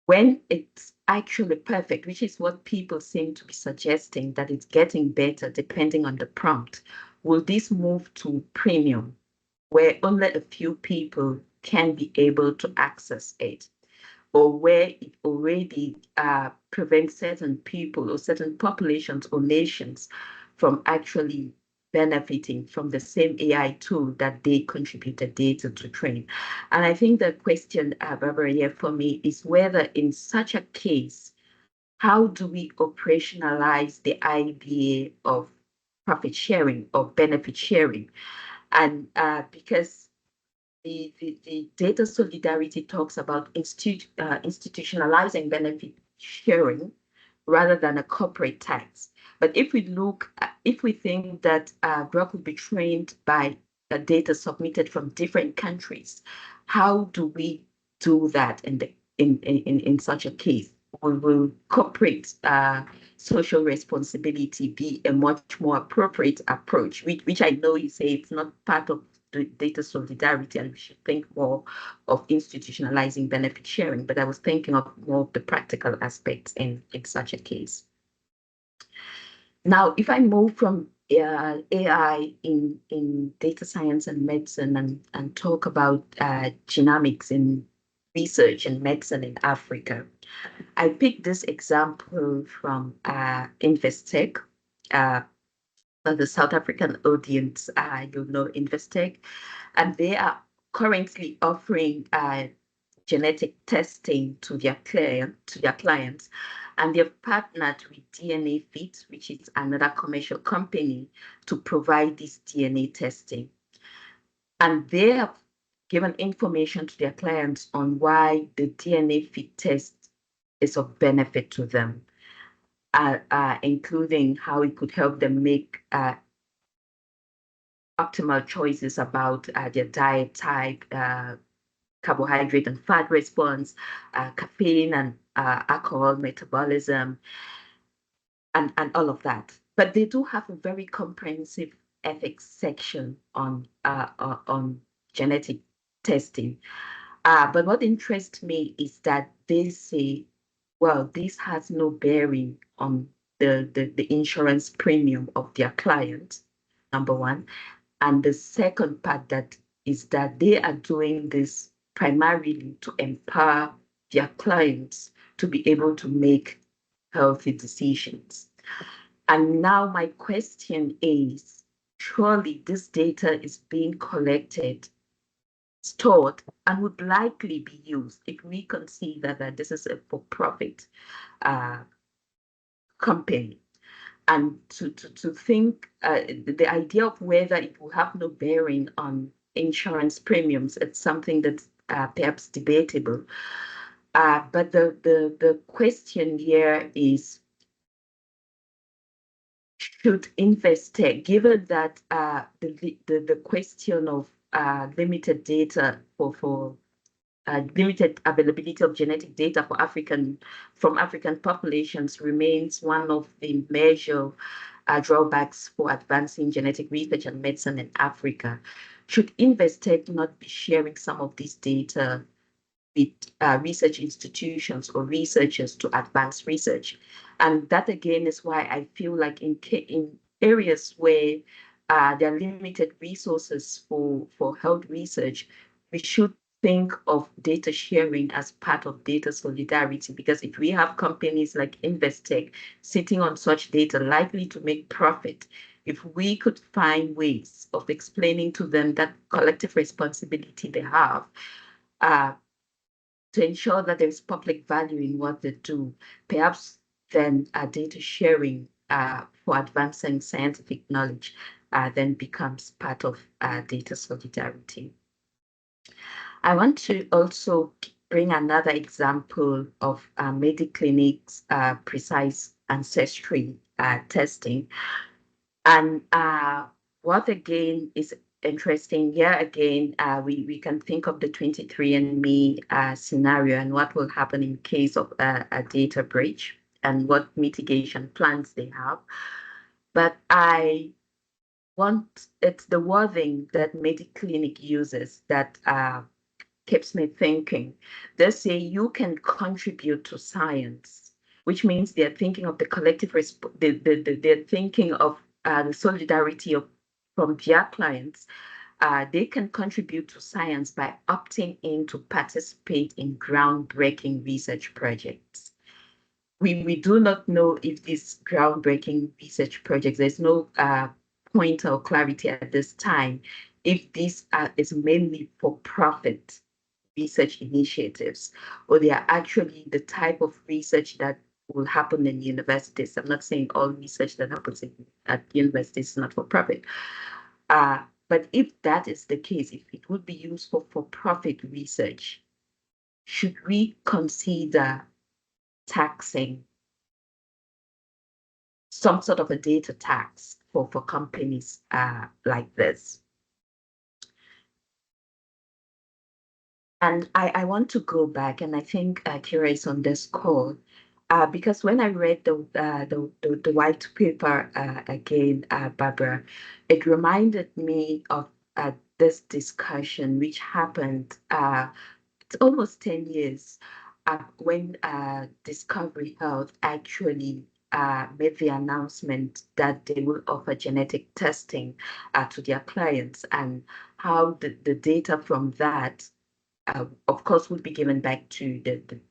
when it's actually perfect, which is what people seem to be suggesting, that it's getting better depending on the prompt, will this move to premium, where only a few people can be able to access it, or where it already prevents certain people or certain populations or nations from actually benefiting from the same AI tool that they contributed data to train? And I think the question, Barbara, here for me is whether in such a case, how do we operationalize the idea of profit sharing or benefit sharing? And because the data solidarity talks about institutionalizing benefit sharing rather than a corporate tax. But if we think that Grok will be trained by data submitted from different countries, how do we do that in such a case? Will corporate social responsibility be a much more appropriate approach, which I know you say it's not part of the data solidarity, and we should think more of institutionalizing benefit sharing, but I was thinking of more of the practical aspects in such a case. Now, if I move from AI in data science and medicine and talk about genomics in research and medicine in Africa, I picked this example from Investec. The South African audience, you'll know Investec, and they are currently offering genetic testing to their clients, and they've partnered with DNA Fit, which is another commercial company, to provide this DNA testing. And they have given information to their clients on why the DNA fit test is of benefit to them, including how it could help them make optimal choices about their diet type, carbohydrate and fat response, caffeine and alcohol metabolism, and all of that. But they do have a very comprehensive ethics section on genetic testing. But what interests me is that they say, well, this has no bearing on the insurance premium of their client, number one. And the second part that is that they are doing this primarily to empower their clients to be able to make healthy decisions. And now my question is, surely this data is being collected, stored, and would likely be used if we consider that this is a for-profit company. And to think the idea of whether it will have no bearing on insurance premiums, it's something that's perhaps debatable. But the question here is, should investors, given that the question of limited data for limited availability of genetic data from African populations remains one of the major drawbacks for advancing genetic research and medicine in Africa, should Investec not be sharing some of this data with research institutions or researchers to advance research? And that again is why I feel like in areas where there are limited resources for health research, we should think of data sharing as part of data solidarity, because if we have companies like Investec sitting on such data likely to make profit, if we could find ways of explaining to them that collective responsibility they have to ensure that there's public value in what they do, perhaps then data sharing for advancing scientific knowledge then becomes part of data solidarity. I want to also bring another example of Mediclinic's precise ancestry testing. And what again is interesting here, again, we can think of the 23andMe scenario and what will happen in case of a data breach and what mitigation plans they have. But it's the wording that Mediclinic uses that keeps me thinking. They say you can contribute to science, which means they're thinking of the collective, they're thinking of the solidarity from their clients. They can contribute to science by opting in to participate in groundbreaking research projects. We do not know if these groundbreaking research projects, there's no point or clarity at this time, if this is mainly for profit research initiatives, or they are actually the type of research that will happen in universities. I'm not saying all research that happens at universities is not for profit. But if that is the case, if it would be used for profit research, should we consider taxing some sort of a data tax for companies like this? And I want to go back, and I think Kira is on this call, because when I read the white paper again, Barbara, it reminded me of this discussion which happened it's almost 10 years when Discovery Health actually made the announcement that they will offer genetic testing to their clients, and how the data from that of course, would be given back to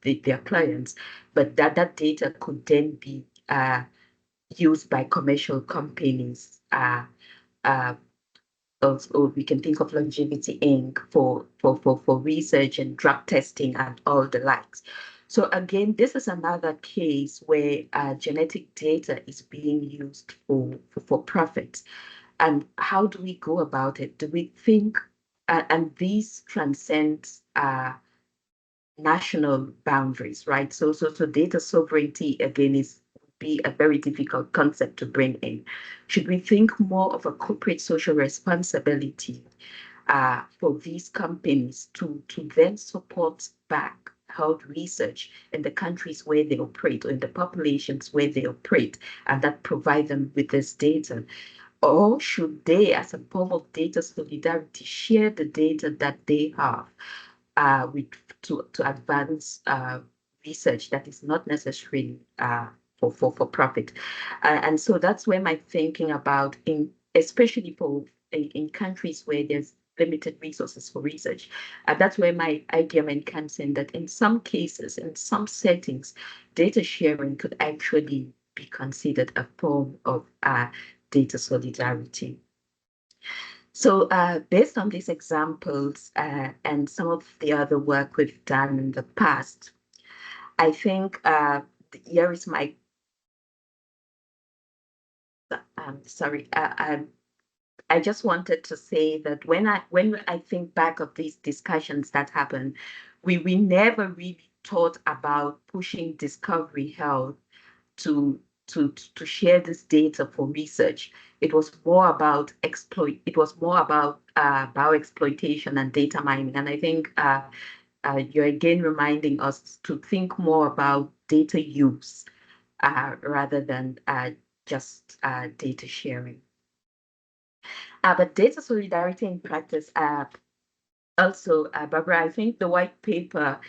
their clients, but that data could then be used by commercial companies. Also, we can think of Longevity Inc. for research and drug testing and all the likes. So again, this is another case where genetic data is being used for profit. And how do we go about it? Do we think and these transcend national boundaries, right? So data sovereignty again is be a very difficult concept to bring in. Should we think more of a corporate social responsibility for these companies to then support back health research in the countries where they operate or in the populations where they operate, and that provide them with this data? Or should they, as a form of data solidarity, share the data that they have with to advance research that is not necessarily for profit? And so that's where my thinking about, especially in countries where there's limited resources for research. That's where my argument comes in, that in some cases, in some settings, data sharing could actually be considered a form of data solidarity. So based on these examples and some of the other work we've done in the past, I think here is my, sorry, I just wanted to say that when I think back of these discussions that happened, we never really thought about pushing Discovery Health to share this data for research. It was more about bioexploitation and data mining. And I think you're again reminding us to think more about data use rather than just data sharing. But data solidarity in practice, also, Barbara, I think the white paper,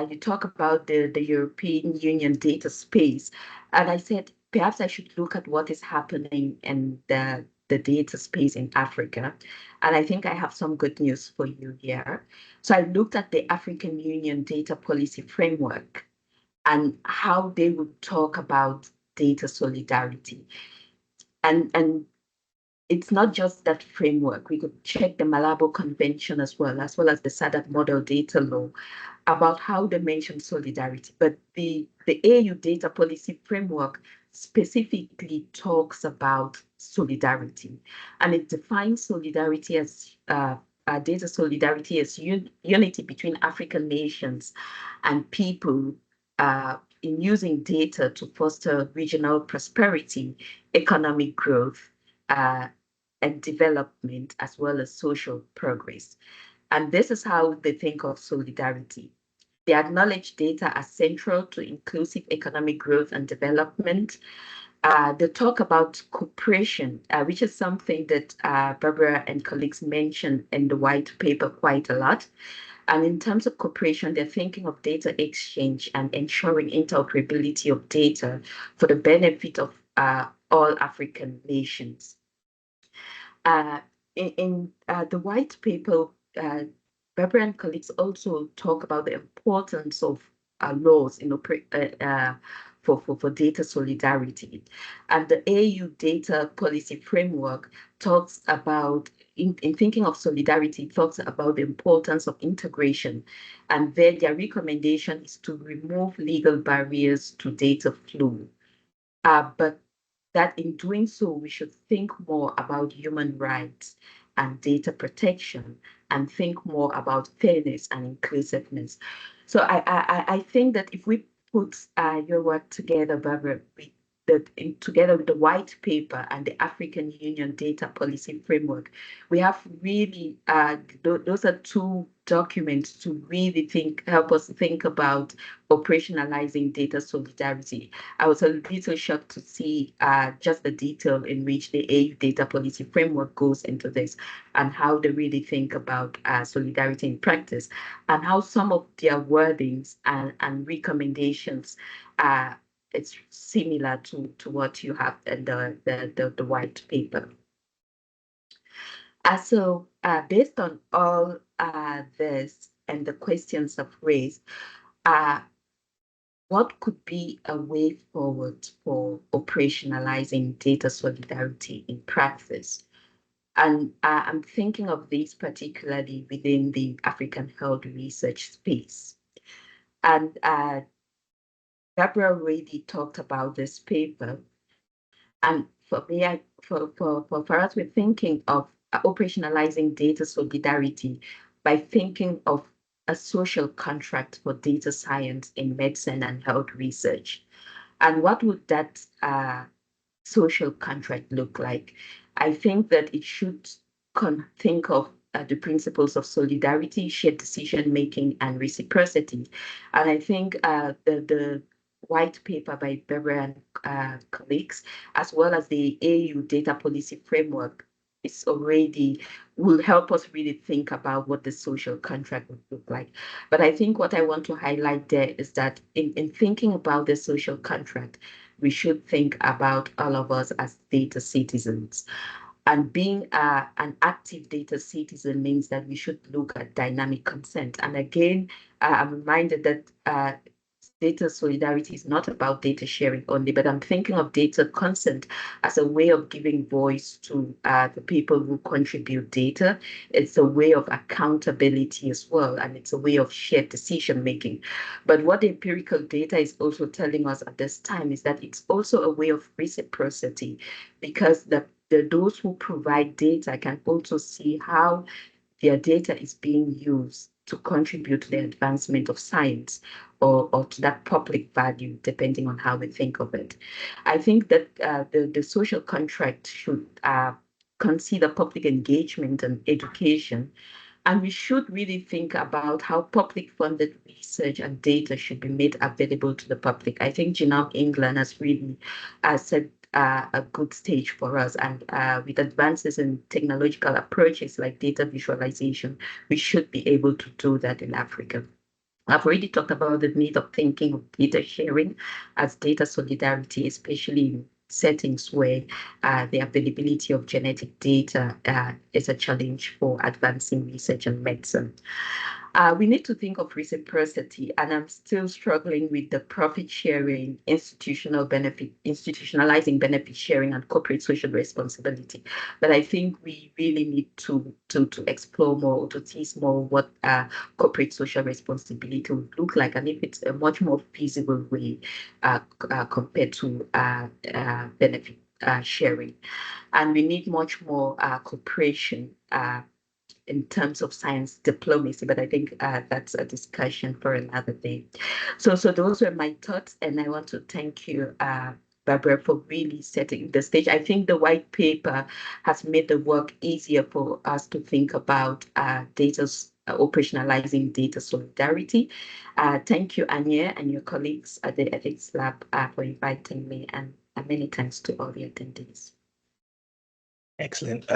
you talk about the European Union data space. And I said, perhaps I should look at what is happening in the data space in Africa. And I think I have some good news for you here. So I looked at the African Union data policy framework and how they would talk about data solidarity. And it's not just that framework. We could check the Malabo Convention as well as the SADC Model Data Law about how they mention solidarity. But the AU data policy framework specifically talks about solidarity, and it defines solidarity as data solidarity as unity between African nations and people in using data to foster regional prosperity, economic growth, and development, as well as social progress. And this is how they think of solidarity. They acknowledge data as central to inclusive economic growth and development. They talk about cooperation, which is something that Barbara and colleagues mentioned in the white paper quite a lot. And in terms of cooperation, they're thinking of data exchange and ensuring interoperability of data for the benefit of all African nations. In the white paper, Barbara and colleagues also talk about the importance of laws for data solidarity. And the AU data policy framework talks about, in thinking of solidarity, talks about the importance of integration. And then their recommendation is to remove legal barriers to data flow. But that in doing so, we should think more about human rights and data protection and think more about fairness and inclusiveness. So I think that if we put your work together, Barbara, together with the white paper and the African Union data policy framework, we have really, those are two documents to really help us think about operationalizing data solidarity. I was a little shocked to see just the detail in which the AU data policy framework goes into this and how they really think about solidarity in practice, and how some of their wordings and recommendations it's similar to what you have in the white paper. So based on all this and the questions I've raised, what could be a way forward for operationalizing data solidarity in practice? And I'm thinking of this particularly within the African health research space. And Barbara already talked about this paper. And for me, for us, we're thinking of operationalizing data solidarity by thinking of a social contract for data science in medicine and health research. And what would that social contract look like? I think that it should think of the principles of solidarity, shared decision making, and reciprocity. And I think the white paper by Barbara and colleagues, as well as the AU data policy framework, is already will help us really think about what the social contract would look like. But I think what I want to highlight there is that in thinking about the social contract, we should think about all of us as data citizens. And being an active data citizen means that we should look at dynamic consent. And again, I'm reminded that data solidarity is not about data sharing only, but I'm thinking of data consent as a way of giving voice to the people who contribute data. It's a way of accountability as well, and it's a way of shared decision making. But what the empirical data is also telling us at this time is that it's also a way of reciprocity, because those who provide data can also see how their data is being used to contribute to the advancement of science or to that public value, depending on how we think of it. I think that the social contract should consider public engagement and education. And we should really think about how public funded research and data should be made available to the public. I think Genome England has really set a good stage for us. And with advances in technological approaches like data visualization, we should be able to do that in Africa. I've already talked about the need of thinking of data sharing as data solidarity, especially in settings where the availability of genetic data is a challenge for advancing research and medicine. We need to think of reciprocity, and I'm still struggling with the profit sharing, institutionalizing benefit sharing, and corporate social responsibility. But I think we really need to explore more, to tease more what corporate social responsibility would look like, and if it's a much more feasible way compared to benefit sharing. And we need much more cooperation in terms of science diplomacy, but I think that's a discussion for another day. So those were my thoughts, and I want to thank you, Barbara, for really setting the stage. I think the white paper has made the work easier for us to think about operationalizing data solidarity. Thank you, Anya, and your colleagues at the EthicsLab for inviting me, and many thanks to all the attendees. Excellent.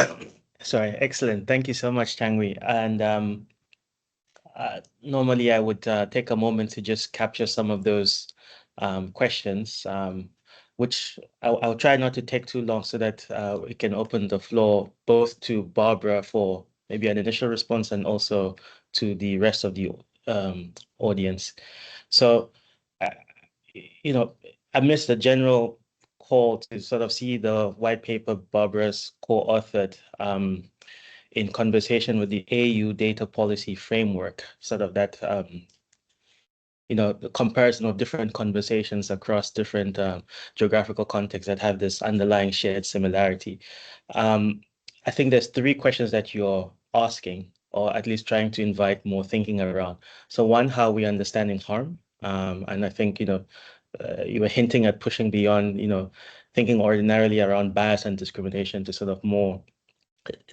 Sorry, excellent. Thank you so much, Nchangwi. And normally I would take a moment to just capture some of those questions, which I'll try not to take too long so that we can open the floor both to Barbara for maybe an initial response and also to the rest of the audience. So, amidst the general call to sort of see the white paper Barbara's co-authored in conversation with the AU data policy framework, sort of that, the comparison of different conversations across different geographical contexts that have this underlying shared similarity. I think there's three questions that you're asking, or at least trying to invite more thinking around. So one, how we understanding harm. And I think, you were hinting at pushing beyond, thinking ordinarily around bias and discrimination to sort of more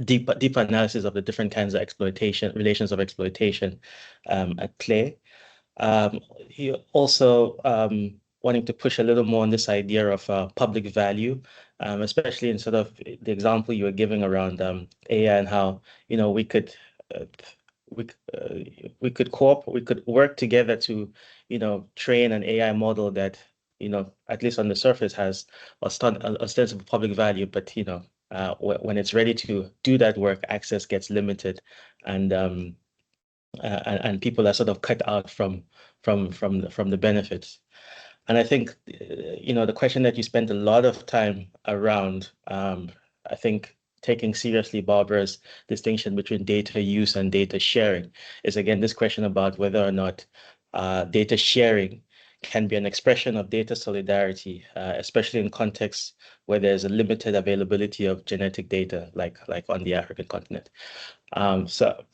deep analysis of the different kinds of exploitation, relations of exploitation at play. You also wanting to push a little more on this idea of public value, especially in sort of the example you were giving around AI and how we could work together to train an AI model that at least on the surface has ostensible public value, but when it's ready to do that work, access gets limited, and people are sort of cut out from the benefits. And I think the question that you spent a lot of time around, I think taking seriously Barbara's distinction between data use and data sharing is again this question about whether or not data sharing can be an expression of data solidarity, especially in contexts where there's a limited availability of genetic data, like on the African continent. So,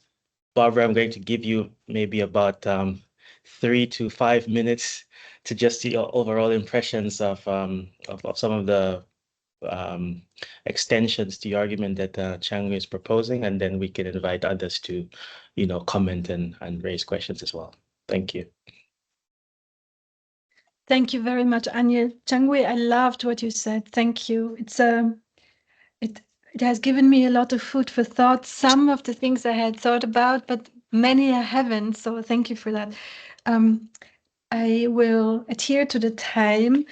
Barbara, I'm going to give you maybe about 3 to 5 minutes to just see your overall impressions of some of the extensions to the argument that Nchangwi is proposing, and then we can invite others to, comment and raise questions as well. Thank you. Thank you very much, Anya. Nchangwi, I loved what you said. Thank you. It has given me a lot of food for thought. Some of the things I had thought about, but many I haven't. So thank you for that. I will adhere to the time.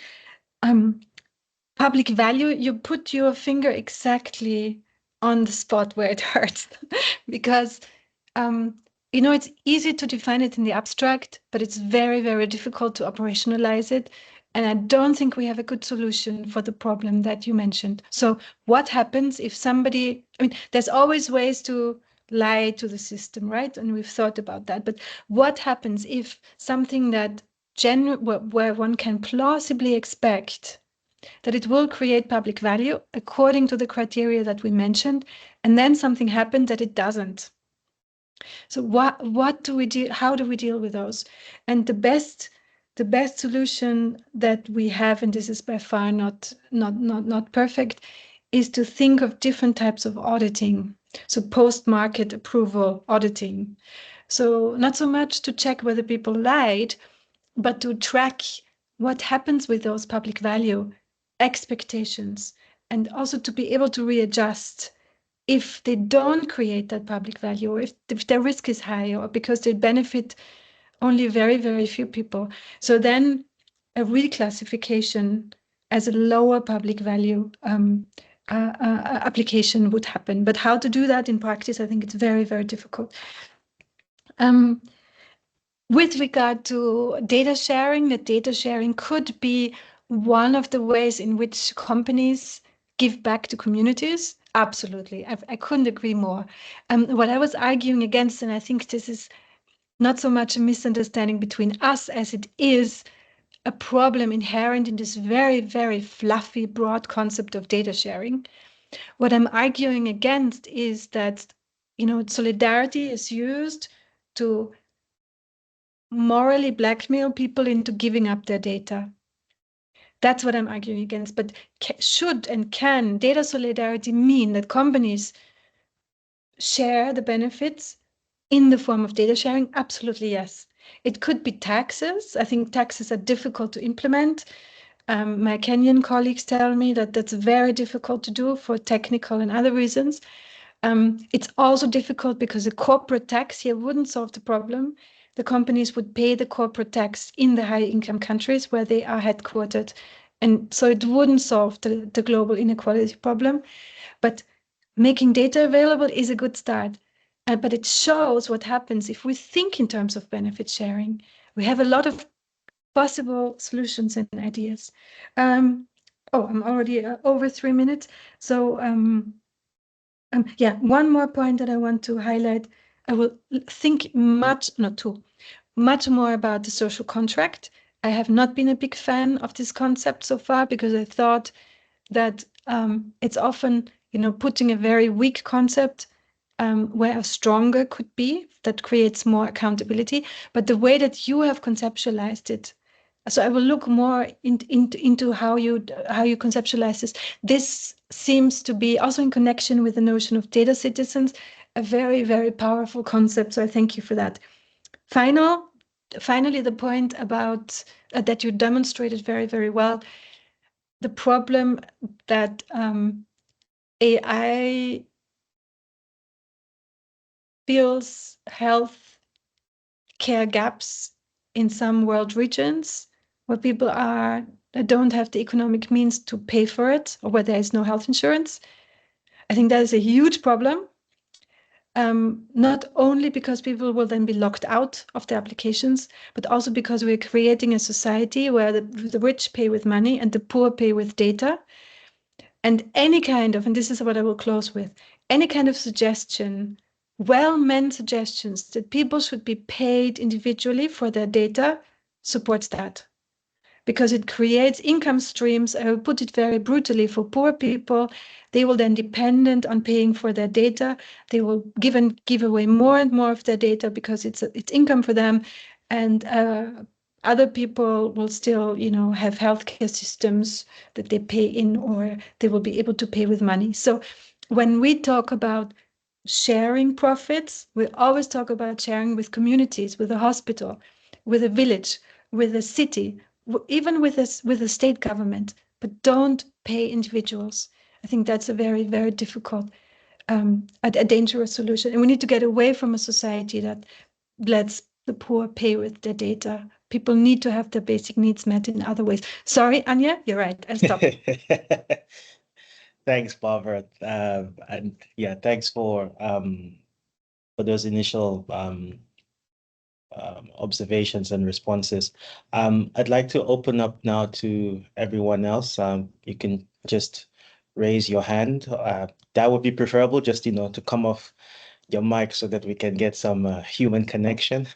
Public value, you put your finger exactly on the spot where it hurts, because it's easy to define it in the abstract, but it's very, very difficult to operationalize it. And I don't think we have a good solution for the problem that you mentioned. So what happens if somebody, there's always ways to lie to the system, right? And we've thought about that. But what happens if something that where one can plausibly expect that it will create public value according to the criteria that we mentioned, and then something happened that it doesn't? So what do we do? How do we deal with those? And the best solution that we have, and this is by far not perfect, is to think of different types of auditing. So post-market approval auditing. So not so much to check whether people lied, but to track what happens with those public value expectations, and also to be able to readjust if they don't create that public value, or if their risk is high, or because they benefit only very, very few people. So then a reclassification as a lower public value application would happen. But how to do that in practice, I think it's very, very difficult. With regard to data sharing, the data sharing could be one of the ways in which companies give back to communities. Absolutely. I couldn't agree more. What I was arguing against, and I think this is not so much a misunderstanding between us as it is a problem inherent in this very, very fluffy, broad concept of data sharing. What I'm arguing against is that, solidarity is used to morally blackmail people into giving up their data. That's what I'm arguing against. But should and can data solidarity mean that companies share the benefits in the form of data sharing? Absolutely, yes. It could be taxes. I think taxes are difficult to implement. My Kenyan colleagues tell me that that's very difficult to do for technical and other reasons. It's also difficult because a corporate tax here wouldn't solve the problem. The companies would pay the corporate tax in the high-income countries where they are headquartered. And so it wouldn't solve the global inequality problem. But making data available is a good start. But it shows what happens if we think in terms of benefit sharing. We have a lot of possible solutions and ideas. I'm already over 3 minutes. So one more point that I want to highlight. I will think much more about the social contract. I have not been a big fan of this concept so far because I thought that it's often, putting a very weak concept where a stronger could be, that creates more accountability. But the way that you have conceptualized it, so I will look more into how you conceptualize this. This seems to be also in connection with the notion of data citizens, a very, very powerful concept. So I thank you for that. Finally, the point about that you demonstrated very, very well, the problem that AI fills health care gaps in some world regions where people don't have the economic means to pay for it, or where there is no health insurance. I think that is a huge problem. Not only because people will then be locked out of the applications, but also because we're creating a society where the rich pay with money and the poor pay with data. And any kind of, and this is what I will close with, any kind of suggestion, well-meant suggestions that people should be paid individually for their data supports that. because it creates income streams. I will put it very brutally for poor people. They will then dependent on paying for their data. They will give away more and more of their data because it's income for them, and other people will still, have healthcare systems that they pay in, or they will be able to pay with money. So when we talk about sharing profits, we always talk about sharing with communities, with a hospital, with a village, with a city, even with a state government, but don't pay individuals. I think that's a very, very difficult, a dangerous solution. And we need to get away from a society that lets the poor pay with their data. People need to have their basic needs met in other ways. Sorry, Anya, you're right. I'll stop. Thanks, Barbara. And yeah, thanks for those initial observations and responses. I'd like to open up now to everyone else. You can just raise your hand. That would be preferable, just, to come off your mic so that we can get some human connection.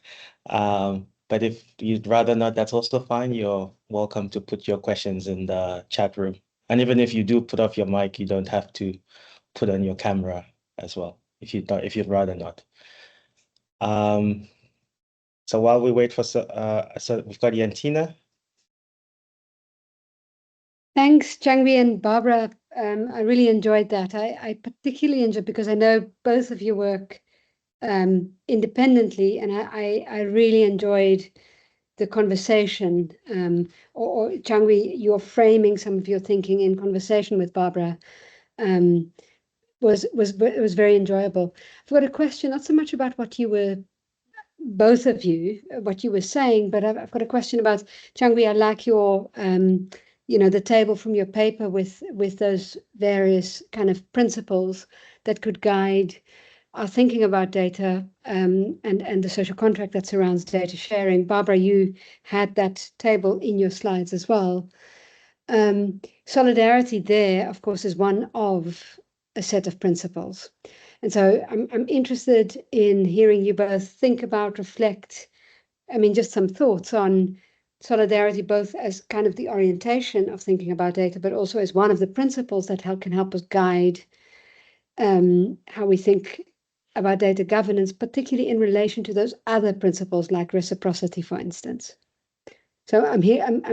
But if you'd rather not, that's also fine. You're welcome to put your questions in the chat room. And even if you do put off your mic, you don't have to put on your camera as well, if you'd rather not. So while we wait for, so we've got Yantina. Thanks, Nchangwi and Barbara. I really enjoyed that. I particularly enjoyed, because I know both of you work independently, and I really enjoyed the conversation, or Nchangwi, your framing some of your thinking in conversation with Barbara was very enjoyable. I've got a question, not so much about what you were, both of you, what you were saying, but I've got a question about, Nchangwi, I like your, the table from your paper with those various kind of principles that could guide our thinking about data, and the social contract that surrounds data sharing. Barbara, you had that table in your slides as well. Solidarity there, of course, is one of a set of principles. And so I'm interested in hearing you both think about, reflect, just some thoughts on solidarity, both as kind of the orientation of thinking about data, but also as one of the principles that can help us guide how we think about data governance, particularly in relation to those other principles like reciprocity, for instance. So I'm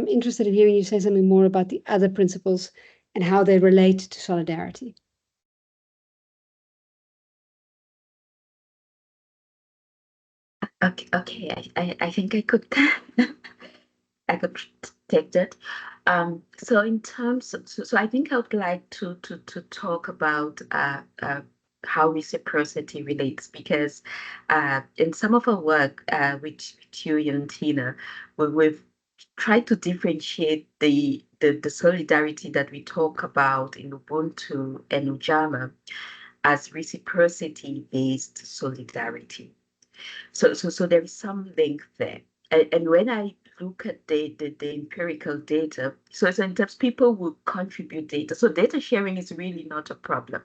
interested in hearing you say something more about the other principles and how they relate to solidarity. Okay. I think I could I could take that. So in terms of, so I think I would like to talk about how reciprocity relates, because in some of our work with you and Tina, we've tried to differentiate the solidarity that we talk about in Ubuntu and Ujamaa as reciprocity-based solidarity. So there is some link there. And when I look at the empirical data, so sometimes people will contribute data. So data sharing is really not a problem.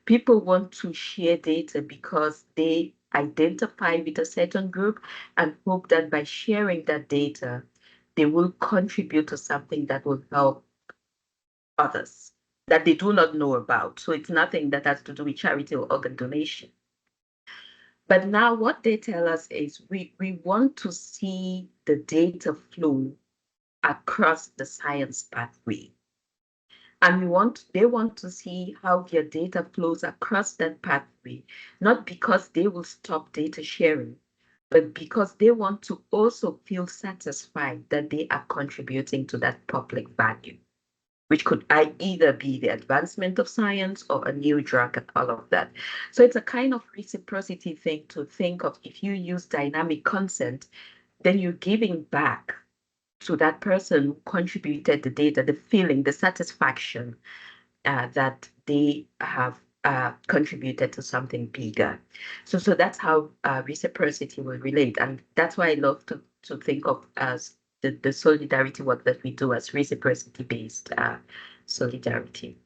People want to share data because they identify with a certain group and hope that by sharing that data, they will contribute to something that will help others that they do not know about. So it's nothing that has to do with charity or organ donation. But now what they tell us is we want to see the data flow across the science pathway. And they want to see how their data flows across that pathway, not because they will stop data sharing, but because they want to also feel satisfied that they are contributing to that public value, which could either be the advancement of science or a new drug and all of that. So it's a kind of reciprocity thing to think of. If you use dynamic consent, then you're giving back to that person who contributed the data, the feeling, the satisfaction that they have contributed to something bigger. So that's how reciprocity will relate. And that's why I love to think of as the solidarity work that we do as reciprocity-based solidarity.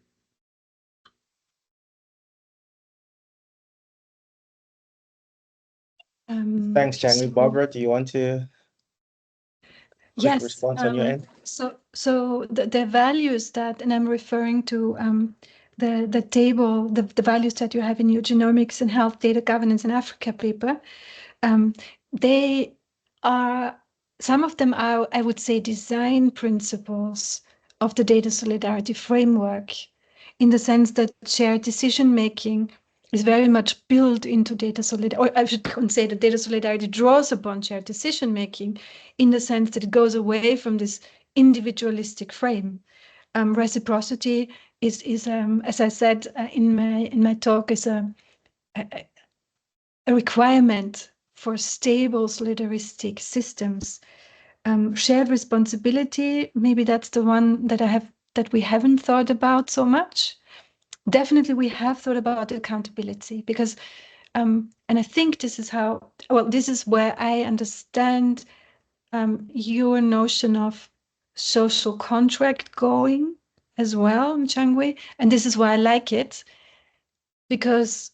Thanks, Nchangwi. Barbara, do you want to? quick response on your end? So the values that, and I'm referring to the table, the values that you have in your Genomics and Health Data Governance in Africa paper, they are, some of them are, I would say, design principles of the data solidarity framework, in the sense that shared decision making is very much built into data solidarity, or I should say that data solidarity draws upon shared decision making, in the sense that it goes away from this individualistic frame. Reciprocity is as I said in my talk, is a requirement for stable solidaristic systems. Shared responsibility, maybe that's the one that we haven't thought about so much. Definitely we have thought about accountability, because and I think this is how, well, this is where I understand your notion of social contract going as well, Nchangwi, and this is why I like it, because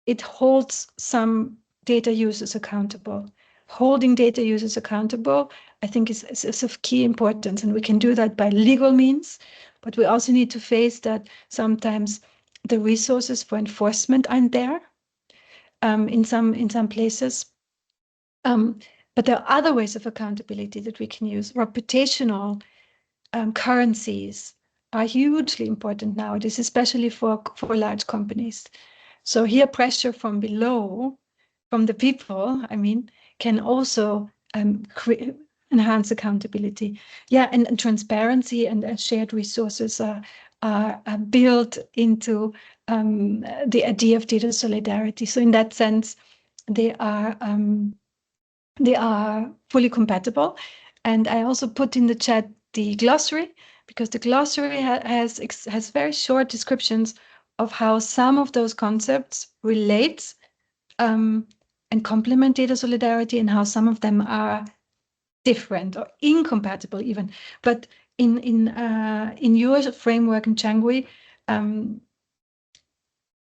it holds some data users accountable. Holding data users accountable, I think, is of key importance, and we can do that by legal means, but we also need to face that sometimes the resources for enforcement aren't there in some places. But there are other ways of accountability that we can use. Reputational currencies are hugely important nowadays, especially for large companies. So here, pressure from below, from the people, I mean, can also enhance accountability. Yeah, and transparency and shared resources are built into the idea of data solidarity. So in that sense, they are fully compatible. And I also put in the chat the glossary, because the glossary has very short descriptions of how some of those concepts relate and complement data solidarity, and how some of them are different or incompatible even. But in your framework, Nchangwi, I mean,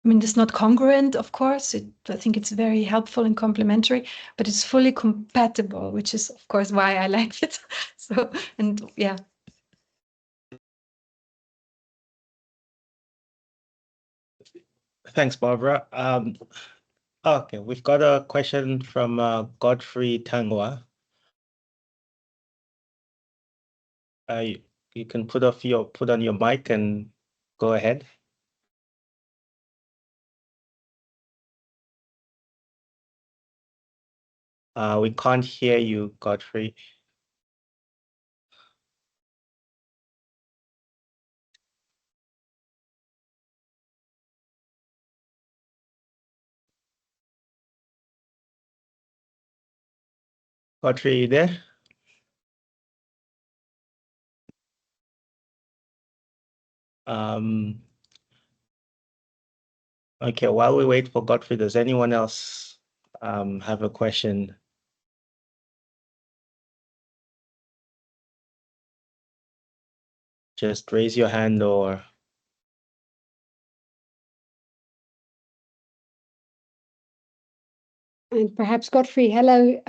it's not congruent, of course. I think it's very helpful and complementary, but it's fully compatible, which is, of course, why I like it. So, and yeah. Thanks, Barbara. Okay, we've got a question from Godfrey Tangwa. You can put on your mic and go ahead. We can't hear you, Godfrey. Godfrey, are you there? Okay, while we wait for Godfrey, does anyone else have a question? Just raise your hand or... And perhaps Godfrey, hello.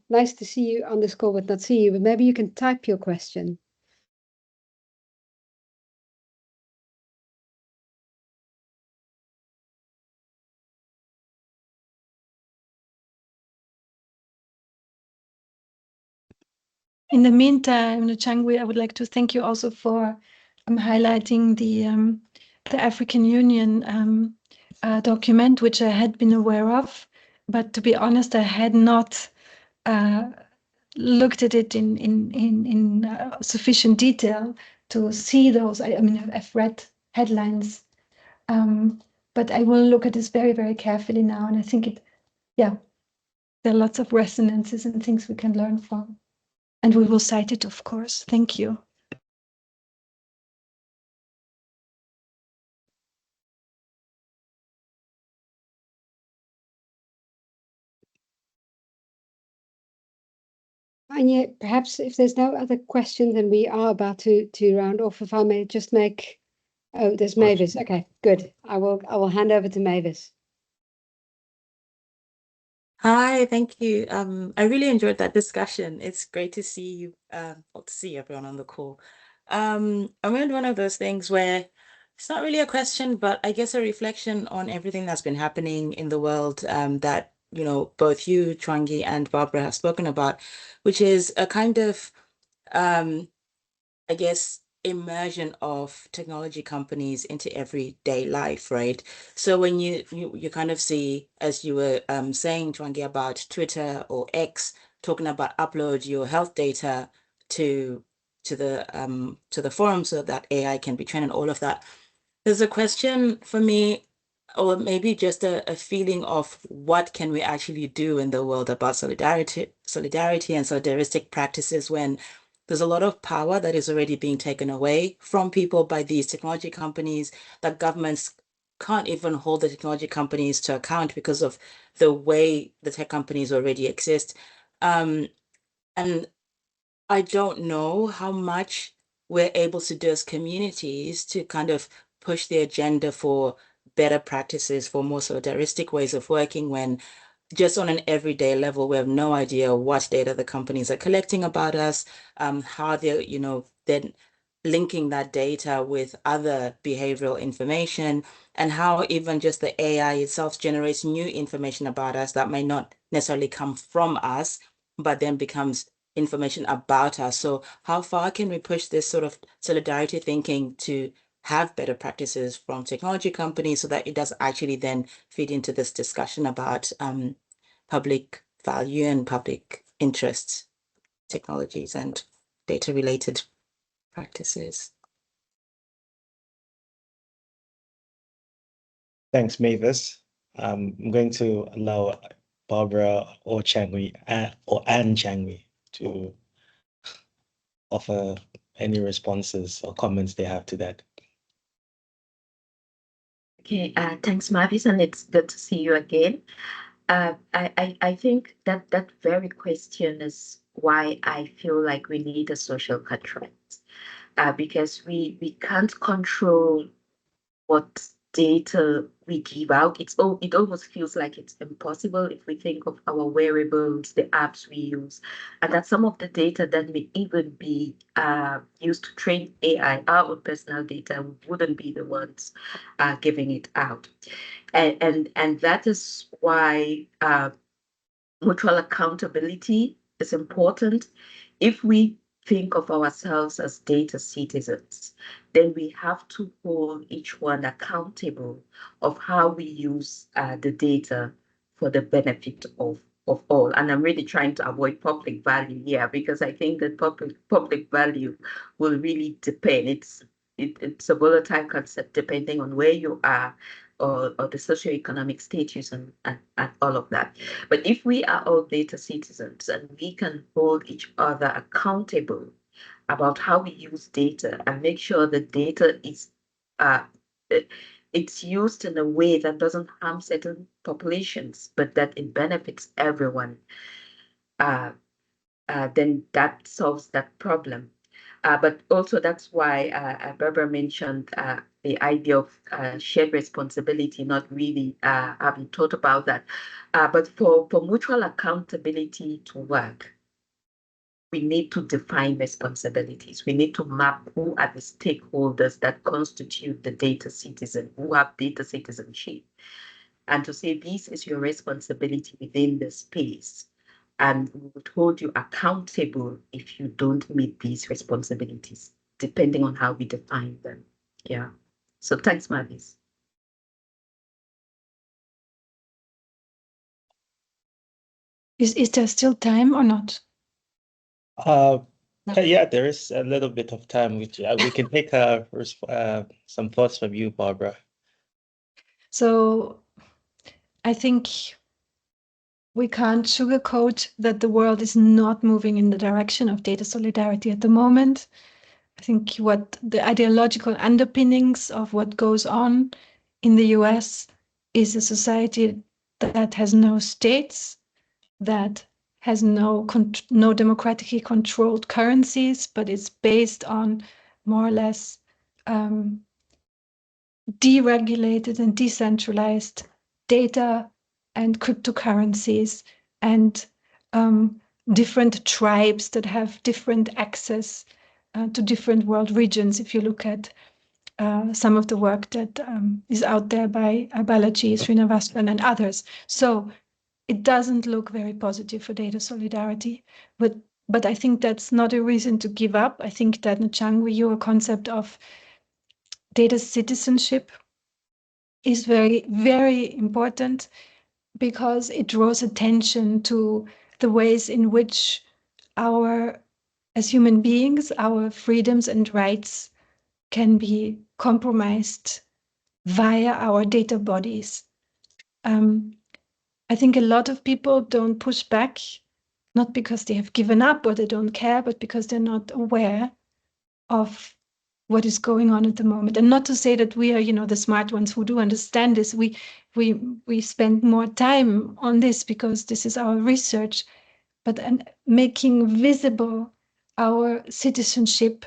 Nice to see you on this call, but not see you. But maybe you can type your question. In the meantime, Nchangwi, I would like to thank you also for highlighting the African Union document, which I had been aware of, but to be honest, I had not looked at it in sufficient detail to see those. I mean, I've read headlines, but I will look at this very, very carefully now, and I think there are lots of resonances and things we can learn from. And we will cite it, of course. Thank you. And yet, perhaps if there's no other questions, and we are about to round off, if I may just make... Oh, there's Mavis. Okay, good. I will hand over to Mavis. Hi, thank you. I really enjoyed that discussion. It's great to see you, well, to see everyone on the call. I'm in one of those things where it's not really a question, but I guess a reflection on everything that's been happening in the world, that, you know, both you, Nchangwi, and Barbara have spoken about, which is a kind of, I guess, immersion of technology companies into everyday life, right? So when you kind of see, as you were saying, Nchangwi, about Twitter or X talking about upload your health data to to the forum so that AI can be trained and all of that. There's a question for me, or maybe just a feeling of what can we actually do in the world about solidarity and solidaristic practices when there's a lot of power that is already being taken away from people by these technology companies, that governments can't even hold the technology companies to account because of the way the tech companies already exist. And I don't know how much we're able to do as communities to kind of push the agenda for better practices, for more solidaristic ways of working when just on an everyday level, we have no idea what data the companies are collecting about us, how they're, you know, then linking that data with other behavioral information, and how even just the AI itself generates new information about us that may not necessarily come from us, but then becomes information about us. So how far can we push this sort of solidarity thinking to have better practices from technology companies so that it does actually then feed into this discussion about public value and public interest technologies and data related practices? Thanks, Mavis. I'm going to allow Barbara or Nchangwi or Nchangwi to offer any responses or comments they have to that. Okay, thanks, Mavis, and it's good to see you again. I think that that very question is why I feel like we need a social contract, because we can't control what data we give out. It almost feels like it's impossible if we think of our wearables, the apps we use, and that some of the data that may even be used to train AI, our personal data, wouldn't be the ones giving it out, and that is why mutual accountability is important. If we think of ourselves as data citizens, then we have to hold each one accountable of how we use the data for the benefit of all. And I'm really trying to avoid public value here because I think that public value will really depend. It's a volatile concept depending on where you are or the socioeconomic status and all of that. But if we are all data citizens and we can hold each other accountable about how we use data and make sure the data is it's used in a way that doesn't harm certain populations, but that it benefits everyone, then that solves that problem. But also that's why Barbara mentioned the idea of shared responsibility, not really having thought about that. But for mutual accountability to work, we need to define responsibilities. We need to map who are the stakeholders that constitute the data citizen, who have data citizenship, and to say this is your responsibility within the space. And we would hold you accountable if you don't meet these responsibilities, depending on how we define them. Yeah. So thanks, Mavis. Is there still time or not? Yeah, there is a little bit of time, which we can take some thoughts from you, Barbara. So I think we can't sugarcoat that the world is not moving in the direction of data solidarity at the moment. I think what the ideological underpinnings of what goes on in the US is a society that has no states, that has no democratically controlled currencies, but it's based on more or less deregulated and decentralized data and cryptocurrencies and different tribes that have different access to different world regions. If you look at some of the work that is out there by Balaji Srinivasan and others. So it doesn't look very positive for data solidarity, but I think that's not a reason to give up. I think that Nchangwi, your concept of data citizenship is very, very important because it draws attention to the ways in which as human beings, our freedoms and rights can be compromised via our data bodies. I think a lot of people don't push back, not because they have given up or they don't care, but because they're not aware of what is going on at the moment. And not to say that we are, the smart ones who do understand this. We spend more time on this because this is our research, but making visible our citizenship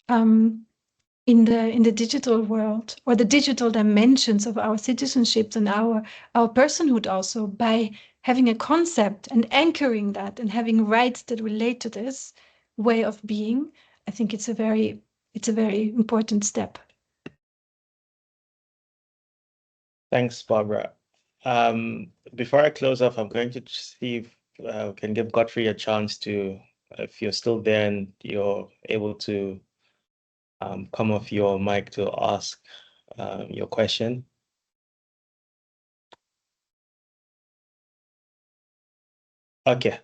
in the digital world, or the digital dimensions of our citizenships and our personhood also, by having a concept and anchoring that and having rights that relate to this way of being. I think it's a very important step. Thanks, Barbara. Before I close off, I'm going to see if I can give Godfrey a chance to, if you're still there and you're able to come off your mic to ask your question. Okay.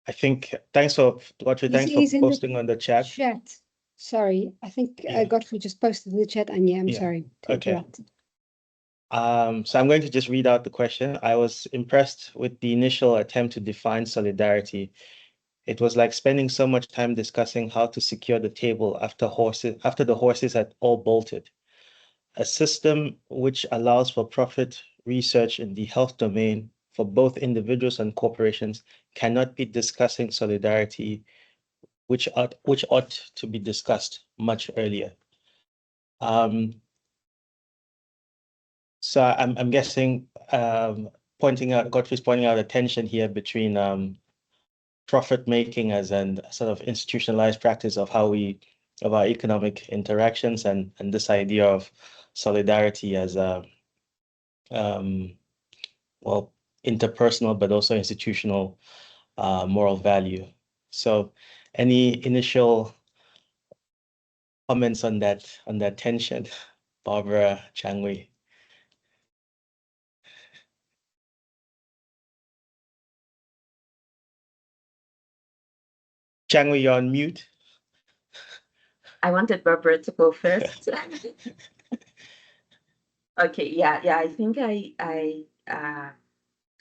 I think, thanks for, Godfrey, thanks for posting on the chat. Sorry, I think Yeah. Godfrey just posted in the chat, and I'm sorry to interrupt. So I'm going to just read out the question. I was impressed with the initial attempt to define solidarity. It was like spending so much time discussing how to secure the table after the horses had all bolted. A system which allows for profit research in the health domain for both individuals and corporations cannot be discussing solidarity, which ought to be discussed much earlier. So I'm guessing Godfrey's pointing out a tension here between profit making as a sort of institutionalized practice of our economic interactions and this idea of solidarity as a well, interpersonal but also institutional moral value. So any initial comments on that tension, Barbara, Nchangwi? Nchangwi, you're on mute. I wanted Barbara to go first. Okay, yeah, I think I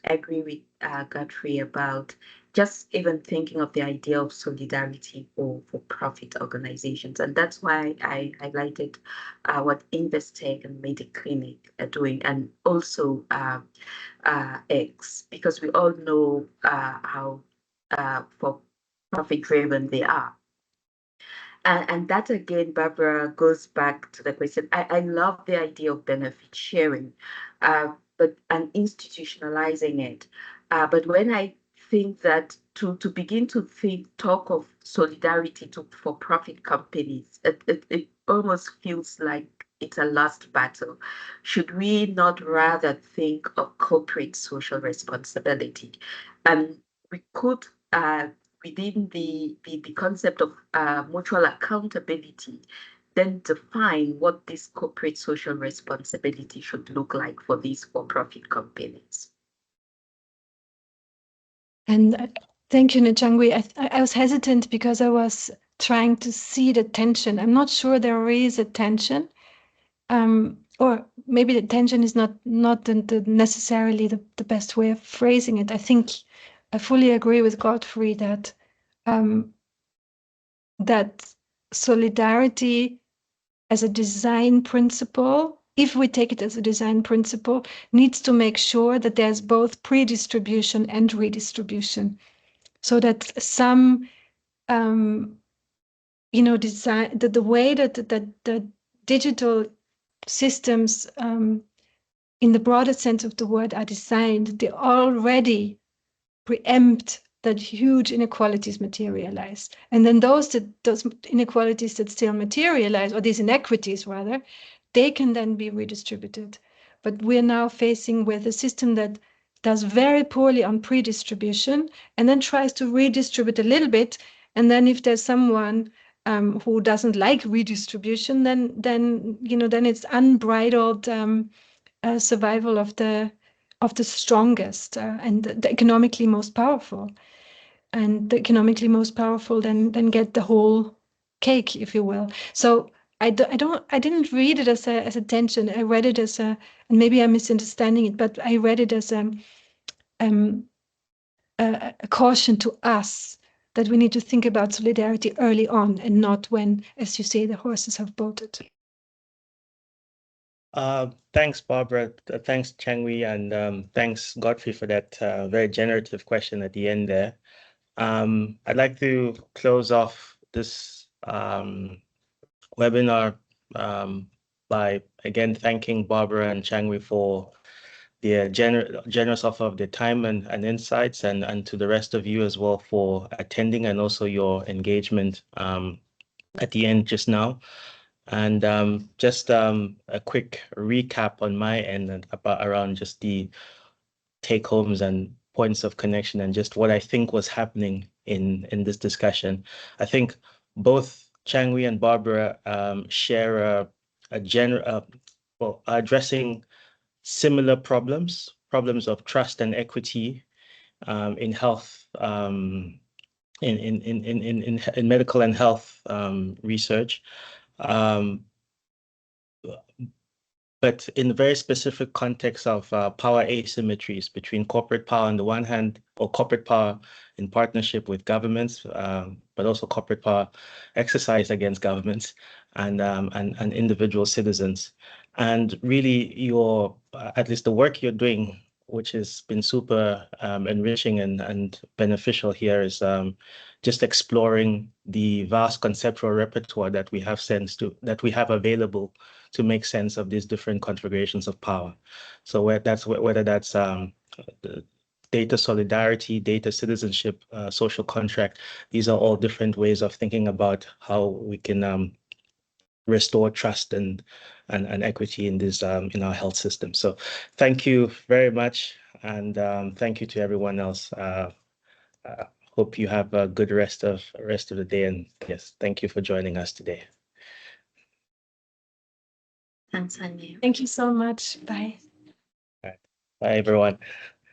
agree with Godfrey about just even thinking of the idea of solidarity for profit organizations. And that's why I highlighted what Investec and Mediclinic are doing, and also X, because we all know how for profit driven they are. And that again, Barbara, goes back to the question. I love the idea of benefit sharing, and institutionalizing it. But when I think that to begin to talk of solidarity to for-profit companies, it almost feels like it's a lost battle. Should we not rather think of corporate social responsibility? And we could within the concept of mutual accountability, then define what this corporate social responsibility should look like for these for-profit companies. And thank you, Nchangwi. I was hesitant because I was trying to see the tension. I'm not sure there is a tension, or maybe the tension is not necessarily the best way of phrasing it. I think I fully agree with Godfrey that that solidarity as a design principle, if we take it as a design principle, needs to make sure that there's both pre-distribution and redistribution, so that some design the way that the digital systems in the broader sense of the word, are designed, they already preempt that huge inequalities materialize. And then those inequalities that still materialize, or these inequities rather, they can then be redistributed. But we're now facing with a system that does very poorly on pre-distribution and then tries to redistribute a little bit. And then if there's someone who doesn't like redistribution, then it's unbridled survival of the strongest and the economically most powerful. And the economically most powerful then get the whole cake, if you will. So I didn't read it as a tension. I read it as and maybe I'm misunderstanding it, but I read it as a caution to us that we need to think about solidarity early on and not when, as you say, the horses have bolted. Thanks, Barbara. Thanks, Nchangwi, and thanks, Godfrey, for that very generative question at the end there. I'd like to close off this webinar by again thanking Barbara and Nchangwi for their generous offer of their time and insights, and to the rest of you as well for attending and also your engagement at the end just now. And just a quick recap on my end around just the take homes and points of connection and just what I think was happening in this discussion. I think both Nchangwi and Barbara share addressing similar problems of trust and equity in health, in medical and health research. But in the very specific context of power asymmetries between corporate power on the one hand, or corporate power in partnership with governments, but also corporate power exercised against governments and individual citizens. And really, at least the work you're doing, which has been super enriching and beneficial here, is just exploring the vast conceptual repertoire that we have available to make sense of these different configurations of power. So whether that's data solidarity, data citizenship, social contract, these are all different ways of thinking about how we can restore trust and equity in this in our health system. So thank you very much, and thank you to everyone else. Hope you have a good rest of the day, and yes, thank you for joining us today. Thanks, Anya. Thank you so much. Bye. All right. Bye, everyone.